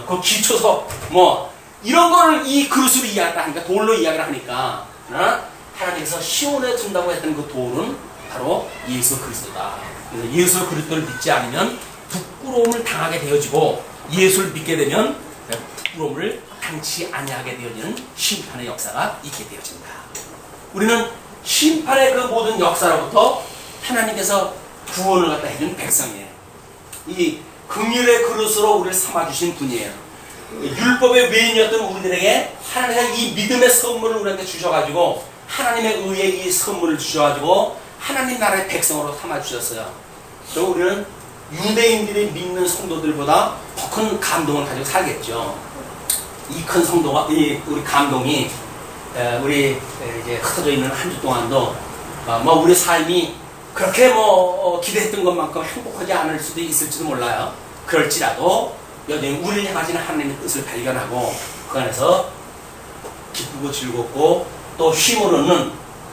그 기초석 이런 걸 이 그릇으로 이야기를 하니까 돌로 이야기를 하니까 하나님께서 시온에 둔다고 했던 그 돌은 바로 예수 그리스도다. 그래서 예수 그리스도를 믿지 않으면 부끄러움을 당하게 되어지고 예수를 믿게 되면 부끄러움을 당치 아니하게 되어지는 심판의 역사가 있게 되어진다. 우리는 심판의 그 모든 역사로부터 하나님께서 구원을 갖다 해준 백성이에요. 이 긍휼의 그릇으로 우리를 삼아주신 분이에요. 율법의 외인이었던 우리들에게 하나님께서 이 믿음의 선물을 우리한테 주셔가지고 하나님의 의의 이 선물을 주셔가지고 하나님 나라의 백성으로 삼아주셨어요. 그리고 우리는 유대인들이 믿는 성도들보다 더 큰 감동을 가지고 살겠죠. 이 큰 성도가, 우리 감동이 우리 이제 흩어져 있는 한 주 동안도 우리 삶이 그렇게 기대했던 것만큼 행복하지 않을 수도 있을지도 몰라요. 그럴지라도 여전히 우리를 향하시는 하나님의 뜻을 발견하고 그 안에서 기쁘고 즐겁고 또 쉼을 얻는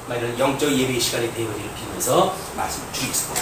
이런 영적 예배의 시간이 되어지길 빌면서 말씀을 드리겠습니다.